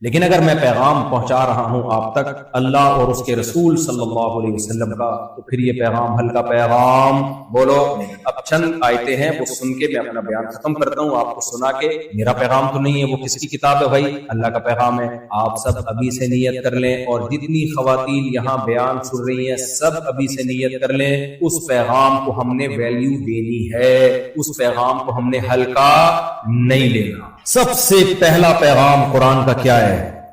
لیکن اگر میں پیغام پہنچا رہا ہوں آپ تک اللہ اور اس کے رسول صلی اللہ علیہ وسلم کا، تو پھر یہ پیغام ہلکا پیغام بولو۔ اب چند آیتیں ہیں وہ سن کے میں اپنا بیان ختم کرتا ہوں، آپ کو سنا کے۔ میرا پیغام تو نہیں ہے، وہ کس کی کتاب ہے بھائی؟ اللہ کا پیغام ہے۔ آپ سب ابھی سے نیت کر لیں، اور جتنی خواتین یہاں بیان سن رہی ہیں سب ابھی سے نیت کر لیں، اس پیغام کو ہم نے ویلیو دینی ہے، اس پیغام کو ہم نے ہلکا نہیں لینا۔ سب سے پہلا پیغام قرآن کا کیا ہے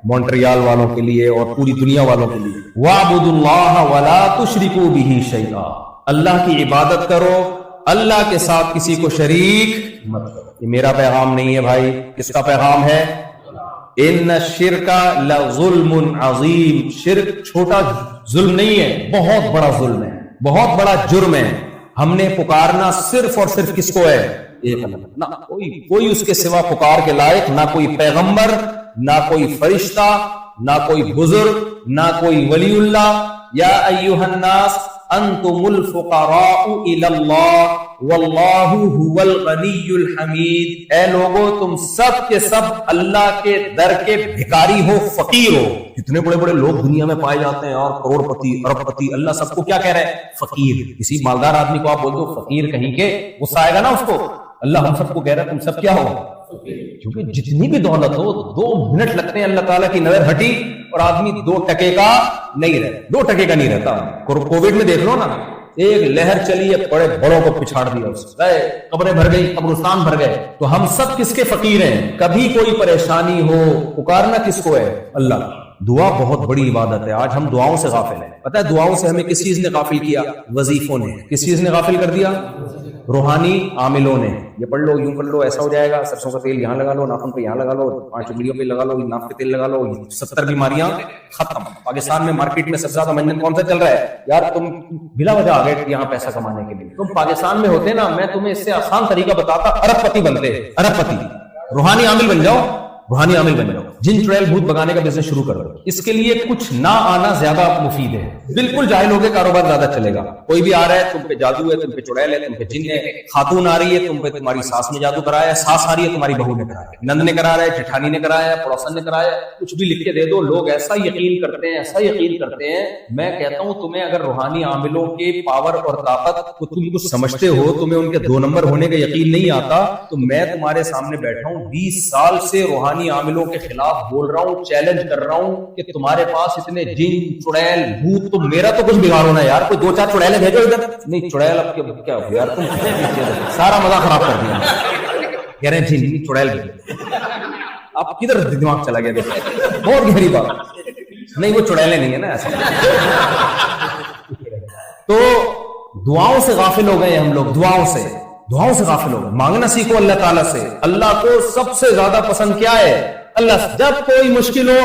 مونٹریال والوں کے لیے اور پوری دنیا والوں کے لیے؟ وَاعْبُدُوا اللَّهَ وَلَا تُشْرِكُوا بِهِ شَيْئًا، اللہ کی عبادت کرو، اللہ کے ساتھ کسی کو شریک مت کرو۔ یہ میرا پیغام نہیں ہے بھائی، کس کا پیغام ہے؟ ان الشرک لظلم عظیم، شرک چھوٹا ظلم نہیں ہے، بہت بڑا ظلم ہے، بہت بڑا جرم ہے۔ ہم نے پکارنا صرف اور صرف کس کو ہے؟ ایک اللہ، نہ کوئی اس کے سوا پکار کے لائق، نہ کوئی پیغمبر، نہ کوئی فرشتہ، نہ کوئی بزرگ، نہ کوئی ولی اللہ۔ یا ایھا الناس انتم الفقراء الی اللہ واللہ هو الغنی الحمید، اے لوگو تم سب کے سب اللہ کے در کے بھکاری ہو، فقیر ہو۔ اتنے بڑے بڑے لوگ دنیا میں پائے جاتے ہیں اور کروڑ پتی ارب پتی، اللہ سب کو کیا کہہ رہا ہے؟ فقیر۔ کسی مالدار آدمی کو آپ بول دو فقیر کہیں کے، غصہ آئے گا نا اس کو؟ اللہ ہم سب کو کہہ رہا ہے تم سب کیا ہو؟ کیونکہ جتنی بھی دولت ہو 2 منٹ لگتے ہیں اللہ تعالیٰ کی نظر ہٹی اور آدمی 2 ٹکے کا نہیں رہتا، 2 ٹکے کا نہیں رہتا۔ کووڈ میں دیکھ لو نا، ایک لہر چلی ہے، بڑے بڑوں کو پچھاڑ دیا، قبریں بھر گئی، قبرستان بھر گئے۔ تو ہم سب کس کے فقیر ہیں؟ کبھی کوئی پریشانی ہو پکارنا کس کو ہے؟ اللہ۔ دعا بہت بڑی عبادت ہے، آج ہم دعاؤں سے غافل ہیں۔ پتہ ہے دعاؤں سے ہمیں کس چیز نے غافل کیا؟ وظیفوں نے۔ کس چیز نے غافل کر دیا؟ روحانی عاملوں نے۔ یہ پڑھ لو، یوں پڑھ لو، ایسا ہو جائے گا، سرسوں کا تیل یہاں لگا لو، ناخن پہ یہاں لگا لو، 5 انگلیوں پہ لگا لو، ناک پہ تیل لگا لو، 70 بیماریاں ختم۔ پاکستان میں مارکیٹ میں سب سے زیادہ منجن کون سا چل رہا ہے؟ یار تم بلا وجہ آ گئے یہاں پیسہ کمانے کے لیے، تم پاکستان میں ہوتے نا، میں تمہیں اس سے آسان طریقہ بتاتا، ارب پتی بنتے، ارب پتی۔ روحانی عامل بن جاؤ، روحانی عامل بن جاؤ، جن چڑیل بھوت بگانے کا بزنس شروع کر دو۔ اس کے لیے کچھ نہ آنا زیادہ مفید ہے، بالکل جاہل ہو کے کاروبار زیادہ چلے گا۔ کوئی بھی آ رہا ہے تم پہ جادو ہے، تم پہ چڑیل ہے، تم پہ جن ہے، خاتون آ رہی ہے تم پہ تمہاری ساس نے جادو کرایا ہے، ساس آ رہی ہے تمہاری بہو نے کرایا ہے، نند نے کرا رہا ہے، جٹھانی نے کرایا ہے، پڑوسن نے کرایا ہے، کچھ بھی لکھ کے دے دو۔ لوگ ایسا یقین کرتے ہیں، ایسا یقین کرتے ہیں۔ میں کہتا ہوں تمہیں اگر روحانی عاملوں کے پاور اور طاقت کو تم کچھ سمجھتے ہو، تمہیں ان کے 2 نمبر ہونے کا یقین نہیں آتا، تو میں تمہارے سامنے بیٹھا ہوں 20 سال سے روحانی عاملوں کے خلاف بول رہا ہوں، چیلنج کر رہا ہوں کہ تمہارے پاس اتنے جن چڑیل بھوت، تو میرا تو کچھ بگاڑو نا یار، کوئی 2-4 چڑیلیں بھیجو ادھر۔ نہیں چڑیل اب کیا ہو یار، تم سارا مزہ خراب کر دیا۔ کہہ رہے ہیں جن چڑیل بھیجو، آپ کدھر دماغ چلا گیا؟ دیکھو بہت گہری بات، نہیں وہ چڑیلیں نہیں ہے نا ایسا۔ تو دعاؤں سے غافل ہو گئے ہم لوگ، دعاؤں سے غافل ہو گئے۔ مانگنا سیکھو اللہ تعالیٰ سے۔ اللہ کو سب سے زیادہ پسند کیا ہے؟ اللہ سے۔ جب کوئی مشکل ہو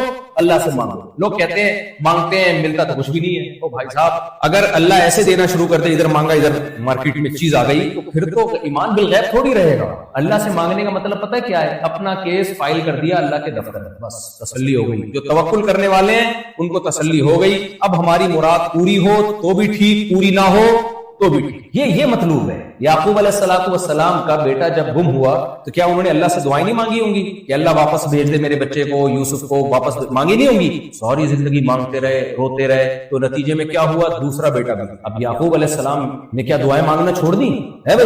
اللہ سے مانگو۔ لوگ کہتے ہیں مانگتے ہیں ملتا تو کچھ بھی نہیں ہے۔ تو بھائی صاحب اگر اللہ ایسے دینا شروع کر دے، ادھر مانگا ادھر مارکیٹ میں چیز آ گئی، تو پھر تو ایمان بالغیب تھوڑی رہے گا۔ اللہ سے مانگنے کا مطلب پتہ ہے کیا ہے؟ اپنا کیس فائل کر دیا اللہ کے دفتر میں، بس تسلی ہو گئی۔ جو توکل کرنے والے ہیں ان کو تسلی ہو گئی، اب ہماری مراد پوری ہو تو بھی ٹھیک، پوری نہ ہو تو بھی ٹھیک۔ یہ مطلوب ہے۔ یعقوب علیہ السلام کا بیٹا جب گم ہوا تو کیا انہوں نے اللہ سے دعائیں نہیں مانگی ہوں گی کہ اللہ واپس بھیج دے میرے بچے کو، یوسف کو واپس؟ مانگی نہیں ہوں گی؟ ساری زندگی مانگتے رہے، روتے رہے، تو نتیجے میں کیا ہوا؟ دوسرا بیٹا بھی۔ اب یعقوب علیہ السلام نے کیا دعائیں مانگنا چھوڑ دی ہے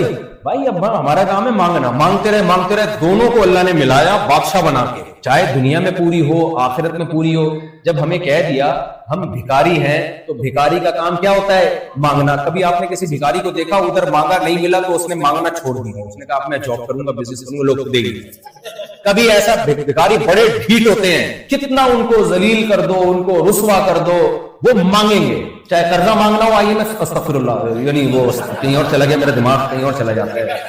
بھائی اب ہمارا کام ہے مانگنا۔ مانگتے رہے، دونوں کو اللہ نے ملایا بادشاہ بنا کے، چاہے دنیا میں پوری ہو آخرت میں پوری ہو۔ جب ہمیں کہہ دیا ہم بھکاری ہیں، تو بھکاری کا کام کیا ہوتا ہے؟ مانگنا۔ کبھی آپ نے کسی بھکاری کو دیکھا ادھر مانگا نہیں ملا تو اس نے مانگنا چھوڑ دیا، اس نے کہا میں جاب کروں گا، بزنس کروں گا، لوگ دیں گے۔ کبھی ایسا بھکاری بڑے ڈھیٹ ہوتے ہیں، کتنا ان کو ذلیل کر دو، ان کو رسوا کر دو، وہ مانگیں گے۔ چاہے قرضہ مانگنا ہو، آئیے میں استغفر اللہ، یعنی وہ کہیں اور چلا گیا، میرا دماغ کہیں اور چلا جاتا ہے۔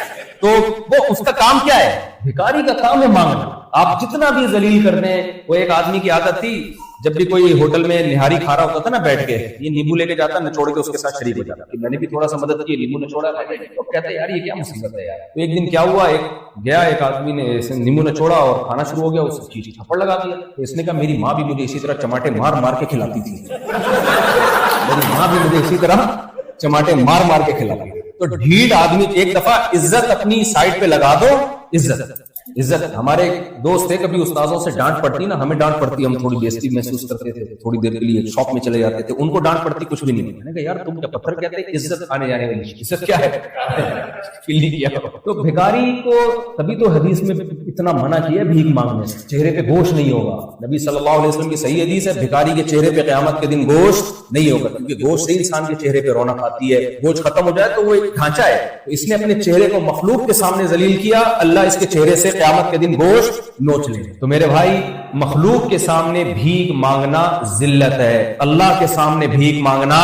تو وہ اس کا کام کیا ہے؟ بھکاری کا کام ہے مانگنا۔ آپ جتنا بھی ذلیل کر دیں۔ وہ ایک آدمی کی عادت تھی، جب بھی کوئی ہوٹل میں نہاری کھا رہا ہوتا تھا نا بیٹھ کے، یہ نیمبو لے کے جاتا، نچوڑ کے اس کے ساتھ شریک ہو جاتا کہ میں نے بھی تھوڑا سا مدد کی، نیمبو نچوڑا۔ تو کہتے یار یہ کیا مصیبت ہے یار۔ تو ایک دن کیا ہوا، ایک آدمی نے نیمبو نچوڑا اور کھانا شروع ہو گیا، اس چیز تھپڑ لگا دیا۔ تو اس نے کہا میری ماں بھی مجھے اسی طرح چماٹے مار مار کے کھلاتی تھی، میری ماں بھی مجھے اسی طرح چماٹے مار مار کے کھلاتی تھی۔ تو ڈھیٹ آدمی ایک دفعہ عزت اپنی سائڈ پہ لگا دو، عزت عزت. ہمارے دوست تھے, کبھی استاذوں سے ڈانٹ پڑتی نا, ہمیں ڈانٹ پڑتی, ہم تھوڑی بےزتی محسوس کرتے تھے, تھوڑی دیر کے لیے شاپ میں چلے جاتے تھے, ان کو ڈانٹ پڑتی کچھ بھی نہیں. میں نے کہا یار تم کیا پتھر کہتے ہیں, عزت آنے جانے والی عزت کیا ہے, فیل نہیں کیا. تو بھکاری کو تبھی تو حدیث میں اتنا منع کیا بھیک مانگنے سے, چہرے پہ گوشت نہیں ہوگا. نبی صلی اللہ علیہ وسلم کی صحیح حدیث ہے, بھکاری کے چہرے پہ قیامت کے دن گوشت نہیں ہوگا, کیونکہ گوشت سے انسان کے چہرے پہ رونق آتی ہے. گوشت ختم ہو جائے تو وہ ایک ڈھانچہ ہے, تو اس نے اپنے چہرے کو مخلوق کے سامنے ذلیل کیا, اللہ اس کے چہرے سے قیامت کے دن گوشت نوچ لے. تو میرے بھائی, مخلوق کے سامنے بھیک مانگنا ذلت ہے, اللہ کے سامنے بھیک مانگنا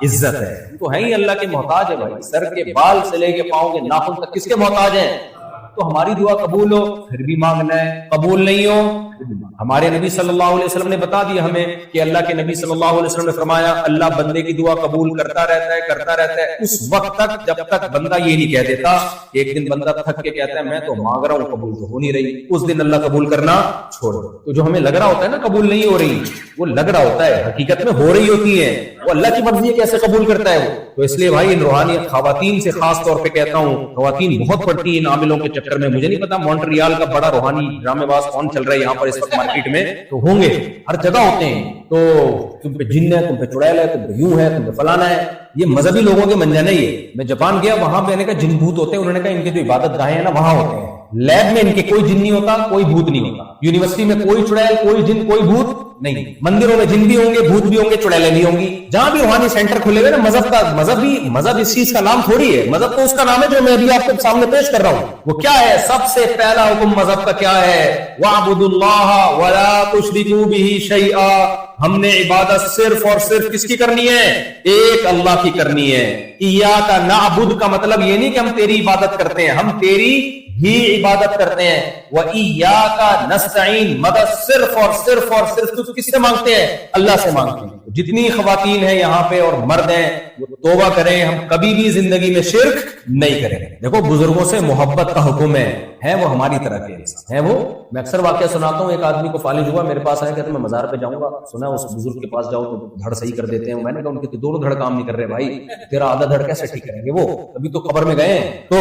عزت ہے. تو ہیں ہی اللہ کے محتاج ہے بھائی, سر کے بال سے لے کے پاؤں کے ناخن تک کس کے محتاج ہیں. تو ہماری دعا قبول ہو پھر بھی مانگنا ہے, قبول نہیں ہو. ہمارے نبی صلی اللہ علیہ وسلم نے بتا دیا ہمیں کہ اللہ کے نبی صلی اللہ علیہ وسلم نے فرمایا اللہ بندے کی دعا قبول کرتا رہتا ہے اس وقت تک جب تک بندہ یہ نہیں کہہ دیتا. ایک دن بندہ تھک کے کہتا ہے میں تو مانگ رہا ہوں, قبول تو ہو نہیں رہی, اس دن اللہ قبول کرنا چھوڑ دو. تو جو ہمیں لگ رہا ہوتا ہے نا قبول نہیں ہو رہی, وہ لگ رہا ہوتا ہے, حقیقت میں ہو رہی ہوتی ہے. وہ اللہ کی مرضی کیسے قبول کرتا ہے وہ. تو اس لیے بھائی ان روحانی خواتین سے خاص طور پہ کہتا ہوں, خواتین بہت پڑتی ہیں ان عاملوں کے چکر میں. مجھے نہیں پتا مونٹریال کا بڑا روحانی ڈرامے باز کون چل رہا ہے یہاں پر اس وقت مارکیٹ میں, تو ہوں گے ہر جگہ ہوتے ہیں. تو تم پہ جن ہے, تم پہ چڑیل ہے, تم پہ یوں ہے, تم پہ فلانا ہے. یہ مذہبی لوگوں کے منجانے ہی ہے. میں جاپان گیا, وہاں پہ کہا جن بھوت ہوتے ہیں, انہوں نے کہا ان کے جو عبادت گاہیں ہیں نا وہاں ہوتے ہیں. لیب میں ان کے کوئی جن نہیں ہوتا, کوئی بھوت نہیں ہوتا. یونیورسٹی میں کوئی چڑیل, کوئی جن, کوئی بھوت نہیں. مندروں میں جن بھی ہوں گے, بھوت بھی ہوں گے, چڑیلیں بھی ہوں گی. جہاں بھی روحانی سینٹر کھلے ہوئے نا مذہب کا, مذہب اس چیز کا نام تھوڑی ہے. مذہب تو اس کا نام ہے جو میں ابھی آپ کے سامنے پیش کر رہا ہوں. وہ کیا ہے؟ سب سے پہلا حکم مذہب کا کیا ہے؟ وَاعْبُدُوا اللَّهَ وَلَا تُشْرِكُوا بِهِ شَيْئًا. ہم نے عبادت صرف اور صرف کس کی کرنی ہے؟ ایک اللہ کی کرنی ہے. ایاک نعبد کا مطلب یہ نہیں کہ ہم تیری عبادت کرتے ہیں, ہم تیری ہی عبادت کرتے ہیں. وَإِيَّاكَ نَسْتَعِينُ, مدد صرف اور صرف اور صرف تو کس سے مانگتے ہیں؟ اللہ سے مانگتے ہیں. جتنی خواتین ہیں یہاں پہ اور مرد ہیں وہ توبہ کریں, ہم کبھی بھی زندگی میں شرک نہیں کریں. دیکھو بزرگوں سے محبت کا حکم ہے وہ ہماری طرح کے ہیں. وہ میں اکثر واقعہ سناتا ہوں, ایک آدمی کو فالج ہوا, میرے پاس آیا, کہتے میں مزار پہ جاؤں گا, سنا اس بزرگ کے پاس جاؤ تو دھڑ صحیح کر دیتے ہیں. میں نے کہا ان کے تو دونوں دھڑ کام نہیں کر رہے بھائی, تیرا آدھا دھڑ کیسے ٹھیک کریں گے وہ, ابھی تو قبر میں گئے ہیں. تو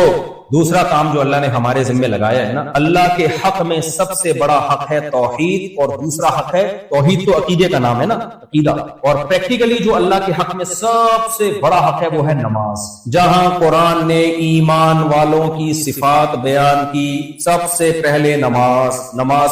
دوسرا کام جو اللہ نے ہمارے ذمہ لگایا ہے نا, اللہ کے حق میں سب سے بڑا حق ہے توحید, اور دوسرا حق ہے توحید تو عقیدے کا نام ہے نا, عقیدہ. اور پریکٹیکلی جو اللہ کے حق میں سب سے بڑا حق ہے وہ ہے نماز. جہاں قرآن نے ایمان والوں کی صفات بیان کی, سب سے پہلے نماز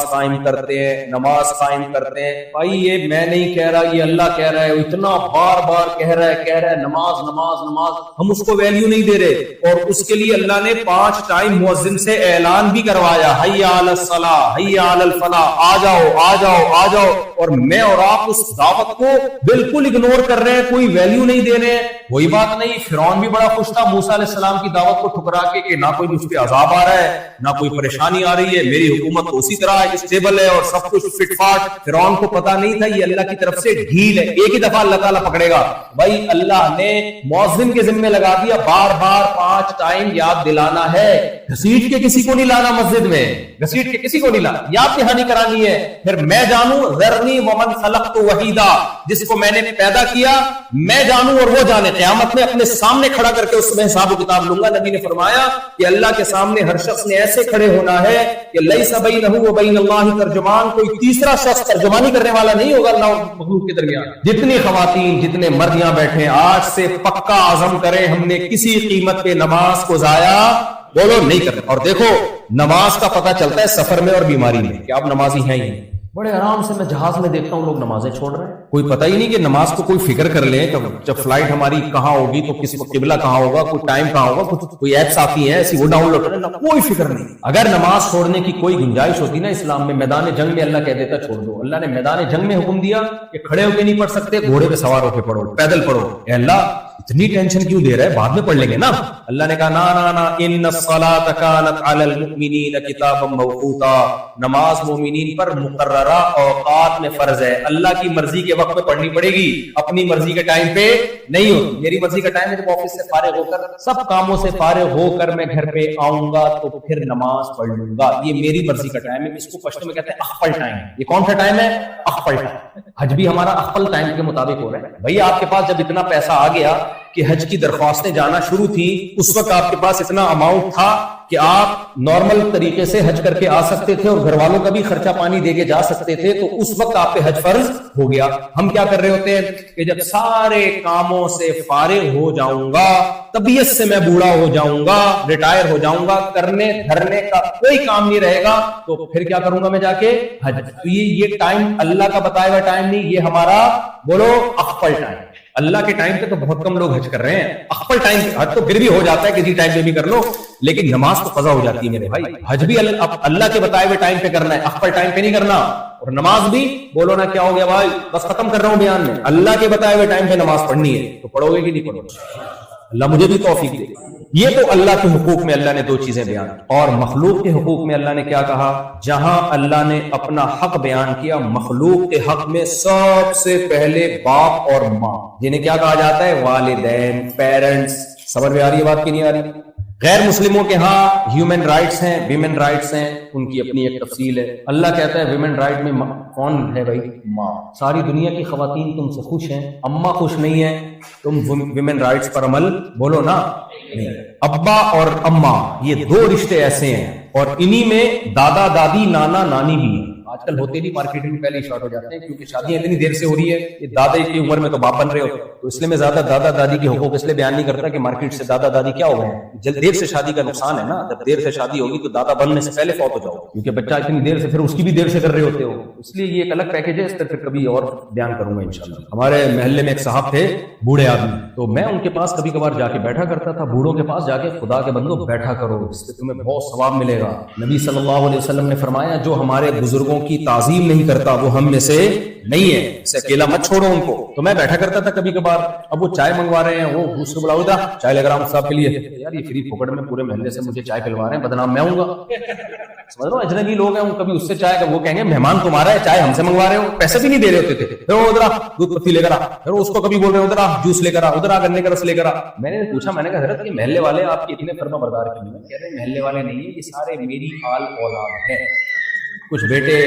قائم کرتے ہیں, نماز قائم کرتے ہیں. بھائی یہ میں نہیں کہہ رہا, یہ اللہ کہہ رہا ہے, اتنا بار بار کہہ رہا ہے نماز نماز نماز, ہم اس کو ویلیو نہیں دے رہے. اور اس کے لیے اللہ نے 5 ٹائم مؤذن سے اعلان بھی کروایا, حی علی الصلاۃ, حی علی الفلاح, آ جاؤ آ جاؤ آ جاؤ. اور میں اور آپ اس دعوت کو بالکل اگنور کر رہے ہیں, کوئی ویلیو نہیں دے رہے ہیں. وہی بات نہیں, فرعون بھی بڑا خوش تھا موسیٰ علیہ السلام کی دعوت کو ٹھکرا کے کہ نہ کوئی مجھ پہ عذاب آ رہا ہے, نہ کوئی پریشانی آ رہی ہے, میری حکومت تو اسی طرح اسٹیبل ہے اور سب کچھ فٹ فاٹ. فرعون کو پتا نہیں تھا یہ اللہ کی طرف سے ڈھیل ہے, ایک ہی دفعہ اللہ تعالیٰ پکڑے گا. بھائی اللہ نے مؤذن کے ذمہ لگا دیا, بار بار 5 ٹائم یاد دلانا ہے. گھسیٹ کے کسی کو نہیں لانا مسجد میں, گھسیٹ کے کسی کو نہیں لانا, یاد دہانی کرانی ہے. پھر میں جانوں ذرنی ومن خلقت وحیدا, جس کو میں نے پیدا کیا میں جانوں اور وہ جانے. قیامت میں اپنے سامنے کھڑا کر کے اس میں حساب و کتاب لوں گا. نبی نے فرمایا کہ اللہ کے سامنے ہر شخص نے ایسے کھڑے ہونا ہے کہ لیس بینہ و بین اللہ ترجمان, کوئی تیسرا شخص ترجمانی کرنے والا نہیں ہوگا اللہ اور مخلوق کے درمیان. جتنی خواتین جتنے مرد یہاں بیٹھے ہیں, آج سے پکا عزم کریں ہم نے کسی قیمت پہ نماز کو ضائع بولو نہیں کرنا. اور دیکھو نماز کا پتہ چلتا ہے سفر میں اور بیماری میں کہ آپ نمازی ہیں ہی. بڑے آرام سے میں جہاز میں دیکھتا ہوں لوگ نمازیں چھوڑ رہے ہیں, کوئی پتہ ہی نہیں کہ نماز کو کوئی فکر کر لیں جب فلائٹ ہماری کہاں ہوگی تو کس وقت قبلہ کہاں ہوگا, کوئی ٹائم کہاں ہوگا, کوئی ایپس آتی ہیں ایسی وہ ڈاؤن لوڈ کریں, کوئی فکر نہیں. اگر نماز چھوڑنے کی کوئی گنجائش ہوتی نا اسلام میں, میدان جنگ میں اللہ کہہ دیتا چھوڑ دو. اللہ نے میدان جنگ میں حکم دیا کہ کھڑے ہو کے نہیں پڑھ سکتے, گھوڑے پہ سوار ہو کے پڑھو, پیدل پڑھو. اے اللہ اتنی ٹینشن کیوں دے رہا ہے, بعد میں پڑھ لیں گے نا. اللہ نے کہا نا ان الصلاۃ کانت علی المؤمنین کتابا موقوتا, نماز مومنین پر مقررہ اوقات میں فرض ہے. اللہ کی مرضی کے وقت میں پڑھنی پڑے گی, اپنی مرضی کے ٹائم پہ نہیں ہوتی. میری مرضی کا ٹائم ہے جب آفس سے فارغ ہو کر سب کاموں سے فارغ ہو کر میں گھر پہ آؤں گا تو پھر نماز پڑھ لوں گا, یہ میری مرضی کا ٹائم ہے. اس کو پشتو میں کہتے ہیں اخپل ٹائم. یہ کون سا ٹائم ہے؟ اخپل ٹائم. حج بھی ہمارا اخپل ٹائم کے مطابق ہو رہا ہے. بھئی آپ کے پاس جب اتنا پیسہ آ گیا کہ حج کی درخواستیں جانا شروع تھی اس وقت آپ کے پاس اتنا اماؤنٹ تھا کہ آپ نارمل طریقے سے حج کر کے آ سکتے تھے اور گھر والوں کا بھی خرچہ پانی دے کے جا سکتے تھے، تو اس وقت آپ پہ حج فرض ہو گیا۔ ہم کیا کر رہے ہوتے ہیں کہ جب سارے کاموں سے فارغ ہو جاؤں گا، طبیعت سے میں بوڑھا ہو جاؤں گا، ریٹائر ہو جاؤں گا، کرنے دھرنے کا کوئی کام نہیں رہے گا، تو پھر کیا کروں گا میں جا کے حج۔ تو یہ ٹائم اللہ کا بتایا ہوا ٹائم نہیں، یہ ہمارا بولو اخفل ٹائم۔ اللہ کے ٹائم پہ تو بہت کم لوگ حج کر رہے ہیں، اخفل ٹائم پہ حج تو پھر بھی ہو جاتا ہے، کسی ٹائم پہ بھی کر لو، لیکن نماز تو قضا ہو جاتی ہے میرے بھائی۔ حج بھی اللہ کے بتائے ہوئے ٹائم پہ کرنا ہے، اخفل ٹائم پہ نہیں کرنا، اور نماز بھی بولو نا کیا ہو گیا بھائی، بس ختم کر رہا ہوں بیان میں، اللہ کے بتائے ہوئے ٹائم پہ نماز پڑھنی ہے، تو پڑھو گے کہ نہیں پڑھو گے؟ اللہ مجھے بھی توفیق دے۔ یہ تو اللہ کے حقوق میں اللہ نے دو چیزیں بیان کی، اور مخلوق کے حقوق میں اللہ نے کیا کہا؟ جہاں اللہ نے اپنا حق بیان کیا مخلوق کے حق میں، سب سے پہلے باپ اور ماں، جنہیں کیا کہا جاتا ہے؟ والدین، پیرنٹس۔ سمجھ میں آ رہی ہے بات کی نہیں آ رہی؟ غیر مسلموں کے ہاں ہیومن رائٹس ہیں، ویمن رائٹس ہیں، ان کی اپنی ایک تفصیل ہے۔ اللہ کہتا ہے ویمن رائٹ میں کون ہے بھائی؟ ماں۔ ساری دنیا کی خواتین تم سے خوش ہیں، اماں خوش نہیں ہیں، تم ویمن رائٹس پر عمل بولو نا نہیں۔ ابا اور اماں یہ دو رشتے ایسے ہیں، اور انہی میں دادا دادی نانا نانی بھی ہیں۔ آج کل ہوتے نہیں، مارکیٹنگ میں پہلے ہی شارٹ ہو جاتے ہیں، کیونکہ شادیاں اتنی دیر سے ہو رہی ہے کہ دادا کی عمر میں تو باپ بن رہے ہو، تو اس لیے میں زیادہ دادا دادی کے حقوق اس لیے بیان نہیں کرتا کہ مارکیٹ سے دادا دادی کیا ہو گئے ہیں، جلد دیر سے شادی کا نقصان ہے نا، جب دیر سے شادی ہوگی تو دادا بننے سے پہلے فوت ہو جاؤ، کیونکہ بچہ اتنی دیر سے پھر اس کی بھی دیر سے کر رہے ہوتے ہو، اس لیے یہ ایک الگ پیکیج ہے، اس طرح کبھی اور بیان کروں گا انشاءاللہ۔ ہمارے محلے میں ایک صاحب تھے بوڑھے آدمی، تو میں ان کے پاس کبھی کبھار جا کے بیٹھا کرتا تھا۔ بوڑھوں کے پاس جا کے خدا کے بندو بیٹھا کرو، اس سے تمہیں بہت ثواب ملے گا۔ نبی صلی اللہ علیہ وسلم نے فرمایا جو ہمارے بزرگوں کی تعظیم نہیں کرتا وہ ہم میں سے نہیں ہے، اسے اکیلا مت چھوڑو ان کو۔ تو میں بیٹھا کرتا تھا کبھی کبھار، اب وہ چائے منگوا رہے ہیں، وہ پوچھ کے بلاؤ تھا چائے لے کر آؤں صاحب کے لیے، یار یہ فری پھوکٹ میں پورے محلے سے مجھے چائے پلوا رہے ہیں، بدنام میں ہوں گا، سمجھ رہا ہوں؟ اجنبی لوگ ہیں، کبھی اس سے چائے، وہ کہیں گے مہمان تمہارا ہے، چائے ہم سے منگوا رہے ہو، پیسے بھی نہیں دے رہے ہوتے تھے، پھر وہ ادھر آ دودھ پتی لے کر آ، پھر اس کو کبھی بول رہے ہیں ادھر آ جوس لے کر آ، ادھر آ گنے کا رس لے کر آ۔ میں نے پوچھا، میں نے کہا حضرت یہ محلے والے آپ کے اتنے فرما بردار کیوں ہیں؟ کہہ رہے ہیں محلے والے نہیں ہیں، یہ سارے میری آل اولاد ہیں، کچھ بیٹے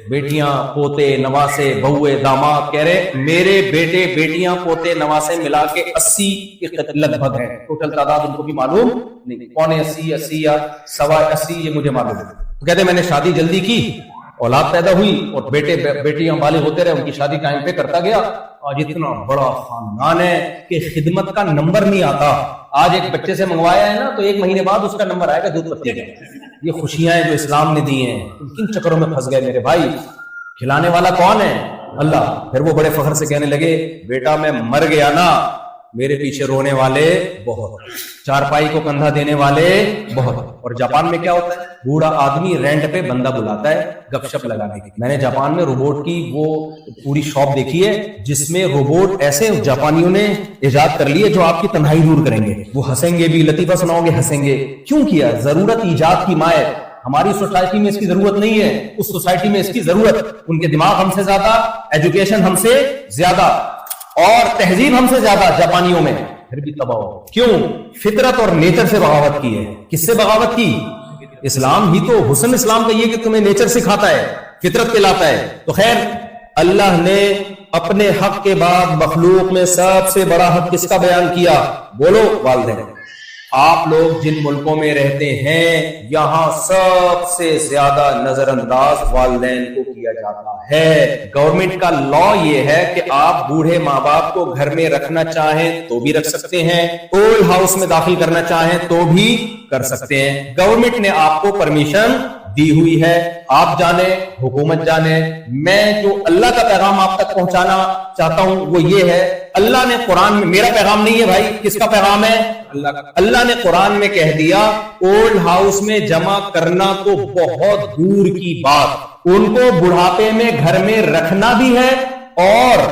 بیٹیاں پوتے نواسے بہوے داماد، کہہ رہے میرے بیٹے بیٹیاں پوتے نواسے ملا کے 80 لگ بھگ ہیں، ٹوٹل تعداد ان کو بھی معلوم نہیں، 80 یا 80 یہ مجھے معلوم ہے۔ تو کہتے میں نے شادی جلدی کی، اولاد پیدا ہوئی اور بیٹے بیٹیاں بالغ ہوتے رہے، ان کی شادی ٹائم پہ کرتا گیا، آج اتنا بڑا خاندان ہے کہ خدمت کا نمبر نہیں آتا۔ آج ایک بچے سے منگوایا ہے نا تو 1 مہینے بعد اس کا نمبر آئے گا دودھ پتی کا۔ یہ خوشیاں ہیں جو اسلام نے دی ہیں، تم کن چکروں میں پھنس گئے میرے بھائی؟ کھلانے والا کون ہے؟ اللہ۔ پھر وہ بڑے فخر سے کہنے لگے بیٹا میں مر گیا نا، میرے پیچھے رونے والے بہت، چارپائی کو کندھا دینے والے بہت۔ اور جاپان میں کیا ہوتا ہے، بوڑھا آدمی رینٹ پہ بندہ بلاتا ہے گپ شپ لگانے کی۔ میں نے جاپان میں روبوٹ کی وہ پوری شاپ دیکھی ہے جس میں روبوٹ ایسے جاپانیوں نے ایجاد کر لیے جو آپ کی تنہائی دور کریں گے، وہ ہنسیں گے بھی، لطیفہ سناؤ گے ہنسیں گے۔ کیوں کیا؟ ضرورت ایجاد کی ماں ہے۔ ہماری سوسائٹی میں اس کی ضرورت نہیں ہے، اس سوسائٹی میں اس کی ضرورت۔ ان کے دماغ ہم سے زیادہ، ایجوکیشن ہم سے زیادہ، اور تہذیب ہم سے زیادہ جاپانیوں میں، پھر بھی تباہ ہو۔ کیوں؟ فطرت اور نیچر سے بغاوت کی ہے۔ کس سے بغاوت کی؟ اسلام ہی تو، حسن اسلام کا یہ کہ تمہیں نیچر سکھاتا ہے، فطرت پہ لاتا ہے۔ تو خیر اللہ نے اپنے حق کے بعد مخلوق میں سب سے بڑا حق کس کا بیان کیا؟ بولو والدین۔ آپ لوگ جن ملکوں میں رہتے ہیں یہاں سب سے زیادہ نظر انداز والدین کو کیا جاتا ہے۔ گورنمنٹ کا لا یہ ہے کہ آپ بوڑھے ماں باپ کو گھر میں رکھنا چاہیں تو بھی رکھ سکتے ہیں، اولڈ ہاؤس میں داخل کرنا چاہیں تو بھی کر سکتے ہیں۔ گورنمنٹ نے آپ کو پرمیشن دی ہوئی ہے، آپ جانے، حکومت جانے۔ میں جو اللہ کا پیغام آپ تک پہنچانا چاہتا ہوں وہ یہ ہے، اللہ نے قرآن میں، میرا پیغام نہیں ہے بھائی، کس کا پیغام ہے؟ اللہ کا۔ اللہ نے قرآن میں کہہ دیا اولڈ ہاؤس میں جمع کرنا تو بہت دور کی بات، ان کو بڑھاپے میں گھر میں رکھنا بھی ہے، اور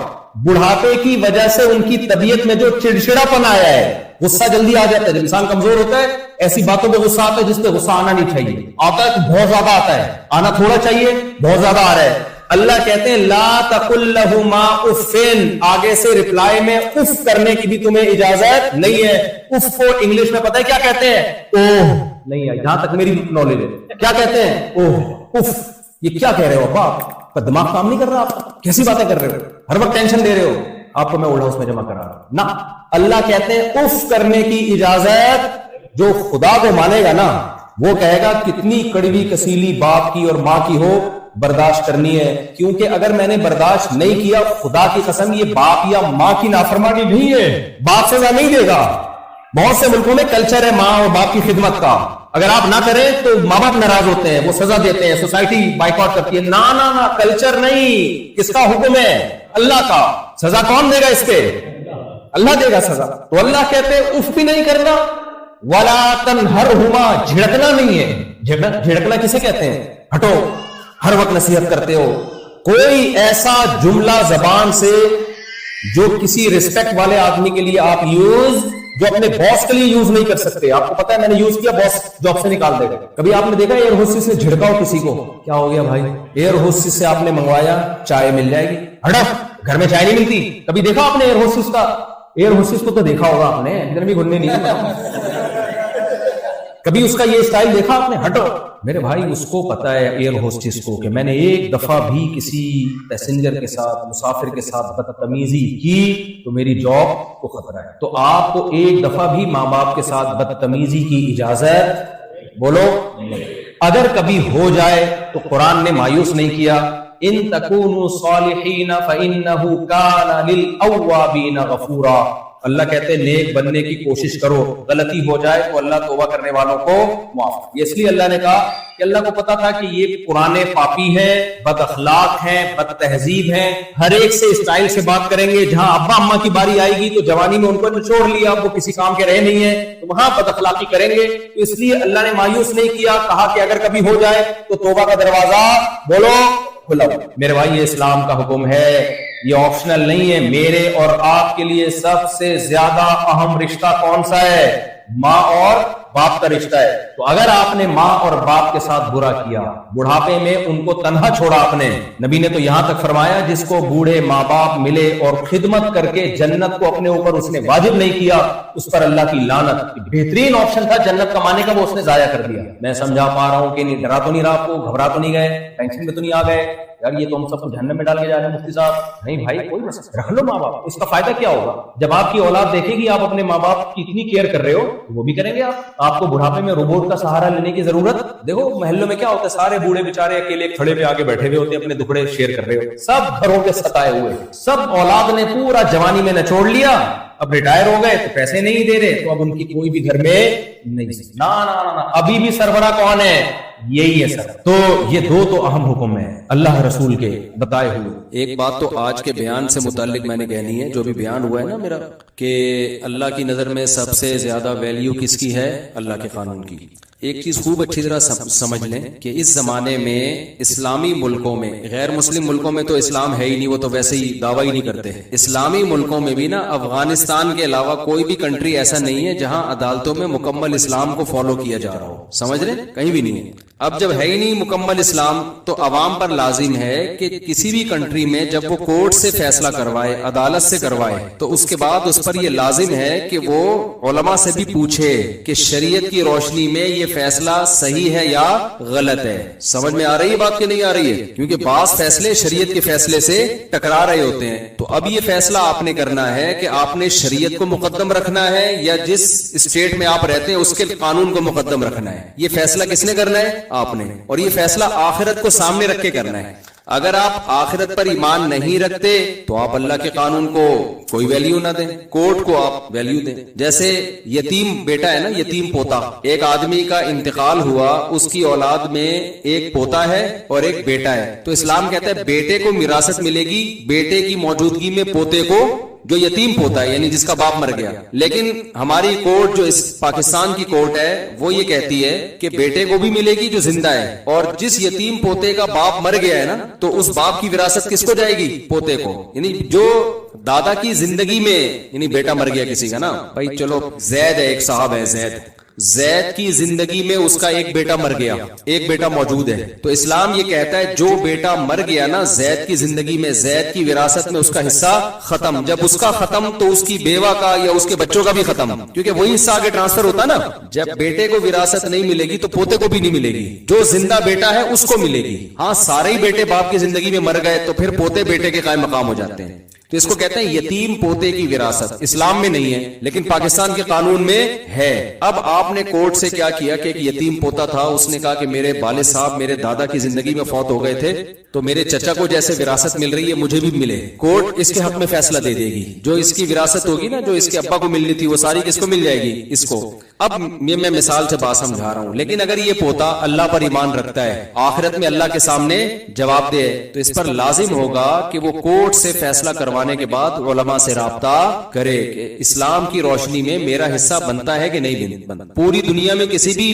بڑھاپے کی وجہ سے ان کی طبیعت میں جو چڑچڑا پن آیا ہے، غصہ جلدی آ جاتا ہے، جب انسان کمزور ہوتا ہے ایسی باتوں پہ غصہ آتا ہے جس پہ غصہ آنا نہیں چاہیے، آتا ہے تو بہت زیادہ آتا ہے، آنا تھوڑا چاہیے، بہت زیادہ آ رہا ہے۔ اللہ کہتے ہیں لا تقل لہما اف، آگے سے رپلائی میں اف کرنے کی بھی تمہیں اجازت نہیں ہے۔ اف کو انگلش میں پتہ ہے کیا کہتے ہیں؟ اوہ نہیں ہے، جہاں تک میری نالج ہے، کیا کہتے ہیں؟ اوہ اف۔ یہ کیا کہہ رہے ہو آپ؟ کا دماغ کام نہیں کر رہا، آپ کیسی باتیں کر رہے ہو؟ ہر وقت ٹینشن دے رہے ہو، آپ کو میں اولڈ ہاؤس میں جمع کرا رہا ہوں نا. اللہ کہتے ہیں اف کرنے کی اجازت جو خدا کو مانے گا نا وہ کہے گا کتنی کڑوی کسیلی باپ کی اور ماں کی ہو برداشت کرنی ہے, کیونکہ اگر میں نے برداشت نہیں کیا خدا کی قسم یہ باپ یا ماں کی نافرمانی نہیں ہے, باپ سزا نہیں دے گا. بہت سے ملکوں میں کلچر ہے ماں اور باپ کی خدمت کا, اگر آپ نہ کریں تو ماں باپ ناراض ہوتے ہیں, وہ سزا دیتے ہیں, سوسائٹی بائیکاٹ کرتی ہے. نا کلچر نہیں, کس کا حکم ہے؟ اللہ کا. سزا کون دے گا اس پہ؟ اللہ دے گا سزا. تو اللہ کہتے ہیں اف بھی نہیں کرنا, ولا تنہرہما, جھڑکنا نہیں ہے. جھڑکنا کسے کہتے ہیں؟ ہٹو, ہر وقت نصیحت کرتے ہو. کوئی ایسا جملہ زبان سے جو کسی ریسپیکٹ والے آدمی کے لیے آپ یوز, جو اپنے باس کے لیے یوز نہیں کر سکتے. آپ کو پتا ہے میں نے یوز کیا, باس جاب سے نکال دے گا. کبھی آپ نے دیکھا ایئر ہوسٹس نے جھڑکا ہو کسی کو؟ کیا ہو گیا بھائی, ایئر ہوسٹس سے آپ نے منگوایا چائے مل جائے گی, ہٹو گھر میں چائے نہیں ملتی. کبھی دیکھا آپ نے ایئر ہوسٹس کا؟ ایئر ہوسٹس کو تو دیکھا ہوگا آپ نے, ادھر بھی گھننے نہیں. کبھی اس کا یہ اسٹائل دیکھا آپ نے؟ ہٹو. میرے بھائی اس کو پتا ہے ایئر ہوسٹس کو کہ میں نے ایک دفعہ بھی کسی پیسنجر کے ساتھ, مسافر کے ساتھ بدتمیزی کی تو میری جاب کو خطرہ ہے. تو آپ کو ایک دفعہ بھی ماں باپ کے ساتھ بدتمیزی کی اجازت بولو اگر کبھی ہو جائے تو قرآن نے مایوس نہیں کیا. ان تکونوا صالحین فانہ کان للأوابین غفورا. اللہ کہتے ہیں نیک بننے کی کوشش کرو, غلطی ہو جائے تو اللہ توبہ کرنے والوں کو معاف. اس لیے اللہ نے کہا کہ اللہ کو پتا تھا کہ یہ پرانے پاپی ہیں, بد اخلاق ہیں, بد تہذیب ہیں, ہر ایک سے اسٹائل سے بات کریں گے. جہاں ابا اماں کی باری آئے گی تو جوانی میں ان کو نچوڑ لیا, وہ کسی کام کے رہے نہیں ہیں, تو وہاں بد اخلاقی کریں گے. تو اس لیے اللہ نے مایوس نہیں کیا, کہا کہ اگر کبھی ہو جائے تو توبہ کا دروازہ بولو کھلا. میرے بھائی یہ اسلام کا حکم ہے, یہ آپشنل نہیں ہے. میرے اور آپ کے لیے سب سے زیادہ اہم رشتہ کون سا ہے؟ ماں اور باپ کا رشتہ ہے. تو اگر آپ نے ماں اور باپ کے ساتھ برا کیا, بڑھاپے میں ان کو تنہا چھوڑا آپ نے, نبی نے تو یہاں تک فرمایا جس کو بوڑھے ماں باپ ملے اور خدمت کر کے جنت کو اپنے اوپر اس نے واجب نہیں کیا, اس پر اللہ کی لعنت. بہترین آپشن تھا جنت کمانے کا, وہ اس نے ضائع کر دیا. میں سمجھا پا رہا ہوں کہ نہیں, ڈرا تو نہیں رہا آپ کو, گھبرا تو نہیں گئے, ٹینشن میں تو نہیں آ گئے یار یہ تو ہم سب کو جہنم میں ڈال کے جا رہے ہیں مفتی صاحب؟ نہیں بھائی, کوئی مسئلہ, رکھ لو ماں باپ. اس کا فائدہ کیا ہوگا؟ جب آپ کی اولاد دیکھے گی آپ اپنے ماں باپ کی اتنی کیئر کر رہے ہو, وہ بھی کریں گے. آپ کو بڑھاپے میں روبوٹ کا سہارا لینے کی ضرورت. دیکھو محلوں میں کیا ہوتا ہے, سارے بوڑھے بیچارے اکیلے کھڑے پہ آگے بیٹھے ہوئے ہوتے ہیں, اپنے دکھڑے شیئر کر رہے ہوتے, سب گھروں کے ستائے ہوئے, سب اولاد نے پورا جوانی میں نچوڑ لیا, اب ریٹائر ہو گئے تو پیسے نہیں دے رہے, تو اب ان کی کوئی بھی گھر میں نہیں. نا ابھی بھی سربراہ کون ہے؟ یہی ہے سر. تو یہ دو تو اہم حکم ہیں اللہ رسول کے بتائے ہوئے. ایک بات تو آج کے بیان سے متعلق میں نے کہنی ہے, جو بھی بیان ہوا ہے نا میرا, کہ اللہ کی نظر میں سب سے زیادہ ویلیو کس کی ہے؟ اللہ کے قانون کی. ایک چیز خوب اچھی طرح سمجھ لیں کہ اس زمانے میں اسلامی ملکوں میں, غیر مسلم ملکوں میں تو اسلام ہے ہی نہیں, وہ تو ویسے ہی دعویٰ ہی نہیں کرتے. اسلامی ملکوں میں بھی نا, افغانستان کے علاوہ کوئی بھی کنٹری ایسا نہیں ہے جہاں عدالتوں میں مکمل اسلام کو فالو کیا جا رہا ہو. سمجھ رہے؟ کہیں بھی نہیں ہے. اب جب ہے ہی نہیں مکمل اسلام, تو عوام پر لازم ہے کہ کسی بھی کنٹری میں جب وہ کورٹ سے فیصلہ کروائے, عدالت سے کروائے, تو اس کے بعد اس پر یہ لازم ہے کہ وہ علماء سے بھی پوچھے کہ شریعت کی روشنی میں یہ فیصلہ صحیح ہے یا غلط ہے. سمجھ میں آ رہی ہے بات کہ نہیں آ رہی ہے؟ کیونکہ بعض فیصلے شریعت کے فیصلے سے ٹکرا رہے ہوتے ہیں. تو اب یہ فیصلہ آپ نے کرنا ہے کہ آپ نے شریعت کو مقدم رکھنا ہے یا جس اسٹیٹ میں آپ رہتے ہیں اس کے قانون کو مقدم رکھنا ہے. یہ فیصلہ کس نے کرنا ہے؟ آپ نے. اور یہ فیصلہ آخرت کو سامنے رکھ کے کرنا ہے. اگر آپ آخرت پر ایمان نہیں رکھتے تو آپ اللہ کے قانون کو کوئی ویلیو نہ دیں, کورٹ کو آپ ویلیو دیں. جیسے یتیم بیٹا ہے نا, یتیم پوتا. ایک آدمی کا انتقال ہوا, اس کی اولاد میں ایک پوتا ہے اور ایک بیٹا ہے, تو اسلام کہتا ہے بیٹے کو میراثت ملے گی بیٹے کی موجودگی میں پوتے کو, جو یتیم پوتا ہے یعنی جس کا باپ مر گیا. لیکن ہماری کورٹ, جو اس پاکستان کی کورٹ ہے, وہ یہ کہتی ہے کہ بیٹے کو بھی ملے گی جو زندہ ہے, اور جس یتیم پوتے کا باپ مر گیا ہے نا, تو اس باپ کی وراثت کس کو جائے گی؟ پوتے کو. یعنی جو دادا کی زندگی میں, یعنی بیٹا مر گیا کسی کا نا, بھائی چلو زید ہے, ایک صاحب ہے زید کی زندگی میں اس کا ایک بیٹا مر گیا, ایک بیٹا موجود ہے, تو اسلام یہ کہتا ہے جو بیٹا مر گیا نا زید کی زندگی میں, زید کی وراثت میں اس کا حصہ ختم. جب اس کا ختم تو اس کی بیوہ کا یا اس کے بچوں کا بھی ختم, کیونکہ وہی حصہ آگے ٹرانسفر ہوتا نا. جب بیٹے کو وراثت نہیں ملے گی تو پوتے کو بھی نہیں ملے گی, جو زندہ بیٹا ہے اس کو ملے گی. ہاں سارے ہی بیٹے باپ کی زندگی میں مر گئے تو پھر پوتے بیٹے کے قائم مقام ہو جاتے ہیں. تو اس کو کہتے ہیں یتیم پوتے کی وراثت. اسلام میں نہیں ہے لیکن پاکستان کے قانون میں ہے. اب آپ نے کورٹ سے کیا کیا کہ ایک یتیم پوتا تھا, اس نے کہا کہ میرے والد صاحب میرے دادا کی زندگی میں فوت ہو گئے تھے, تو میرے چچا کو جیسے وراثت مل رہی ہے مجھے بھی ملے. کورٹ اس کے حق میں فیصلہ دے دے گی. جو اس کی وراثت ہوگی نا, جو اس کے ابا کو ملنی تھی, وہ ساری کس کو مل جائے گی؟ اس کو. اب یہ میں مثال سے بات سمجھا رہا ہوں. لیکن اگر یہ پوتا اللہ پر ایمان رکھتا ہے, آخرت میں اللہ کے سامنے جواب دے, تو اس پر لازم ہوگا کہ وہ کورٹ سے فیصلہ کروانے کے بعد علماء سے رابطہ کرے کہ اسلام کی روشنی میں میرا حصہ بنتا ہے کہ نہیں بنتا. پوری دنیا میں کسی بھی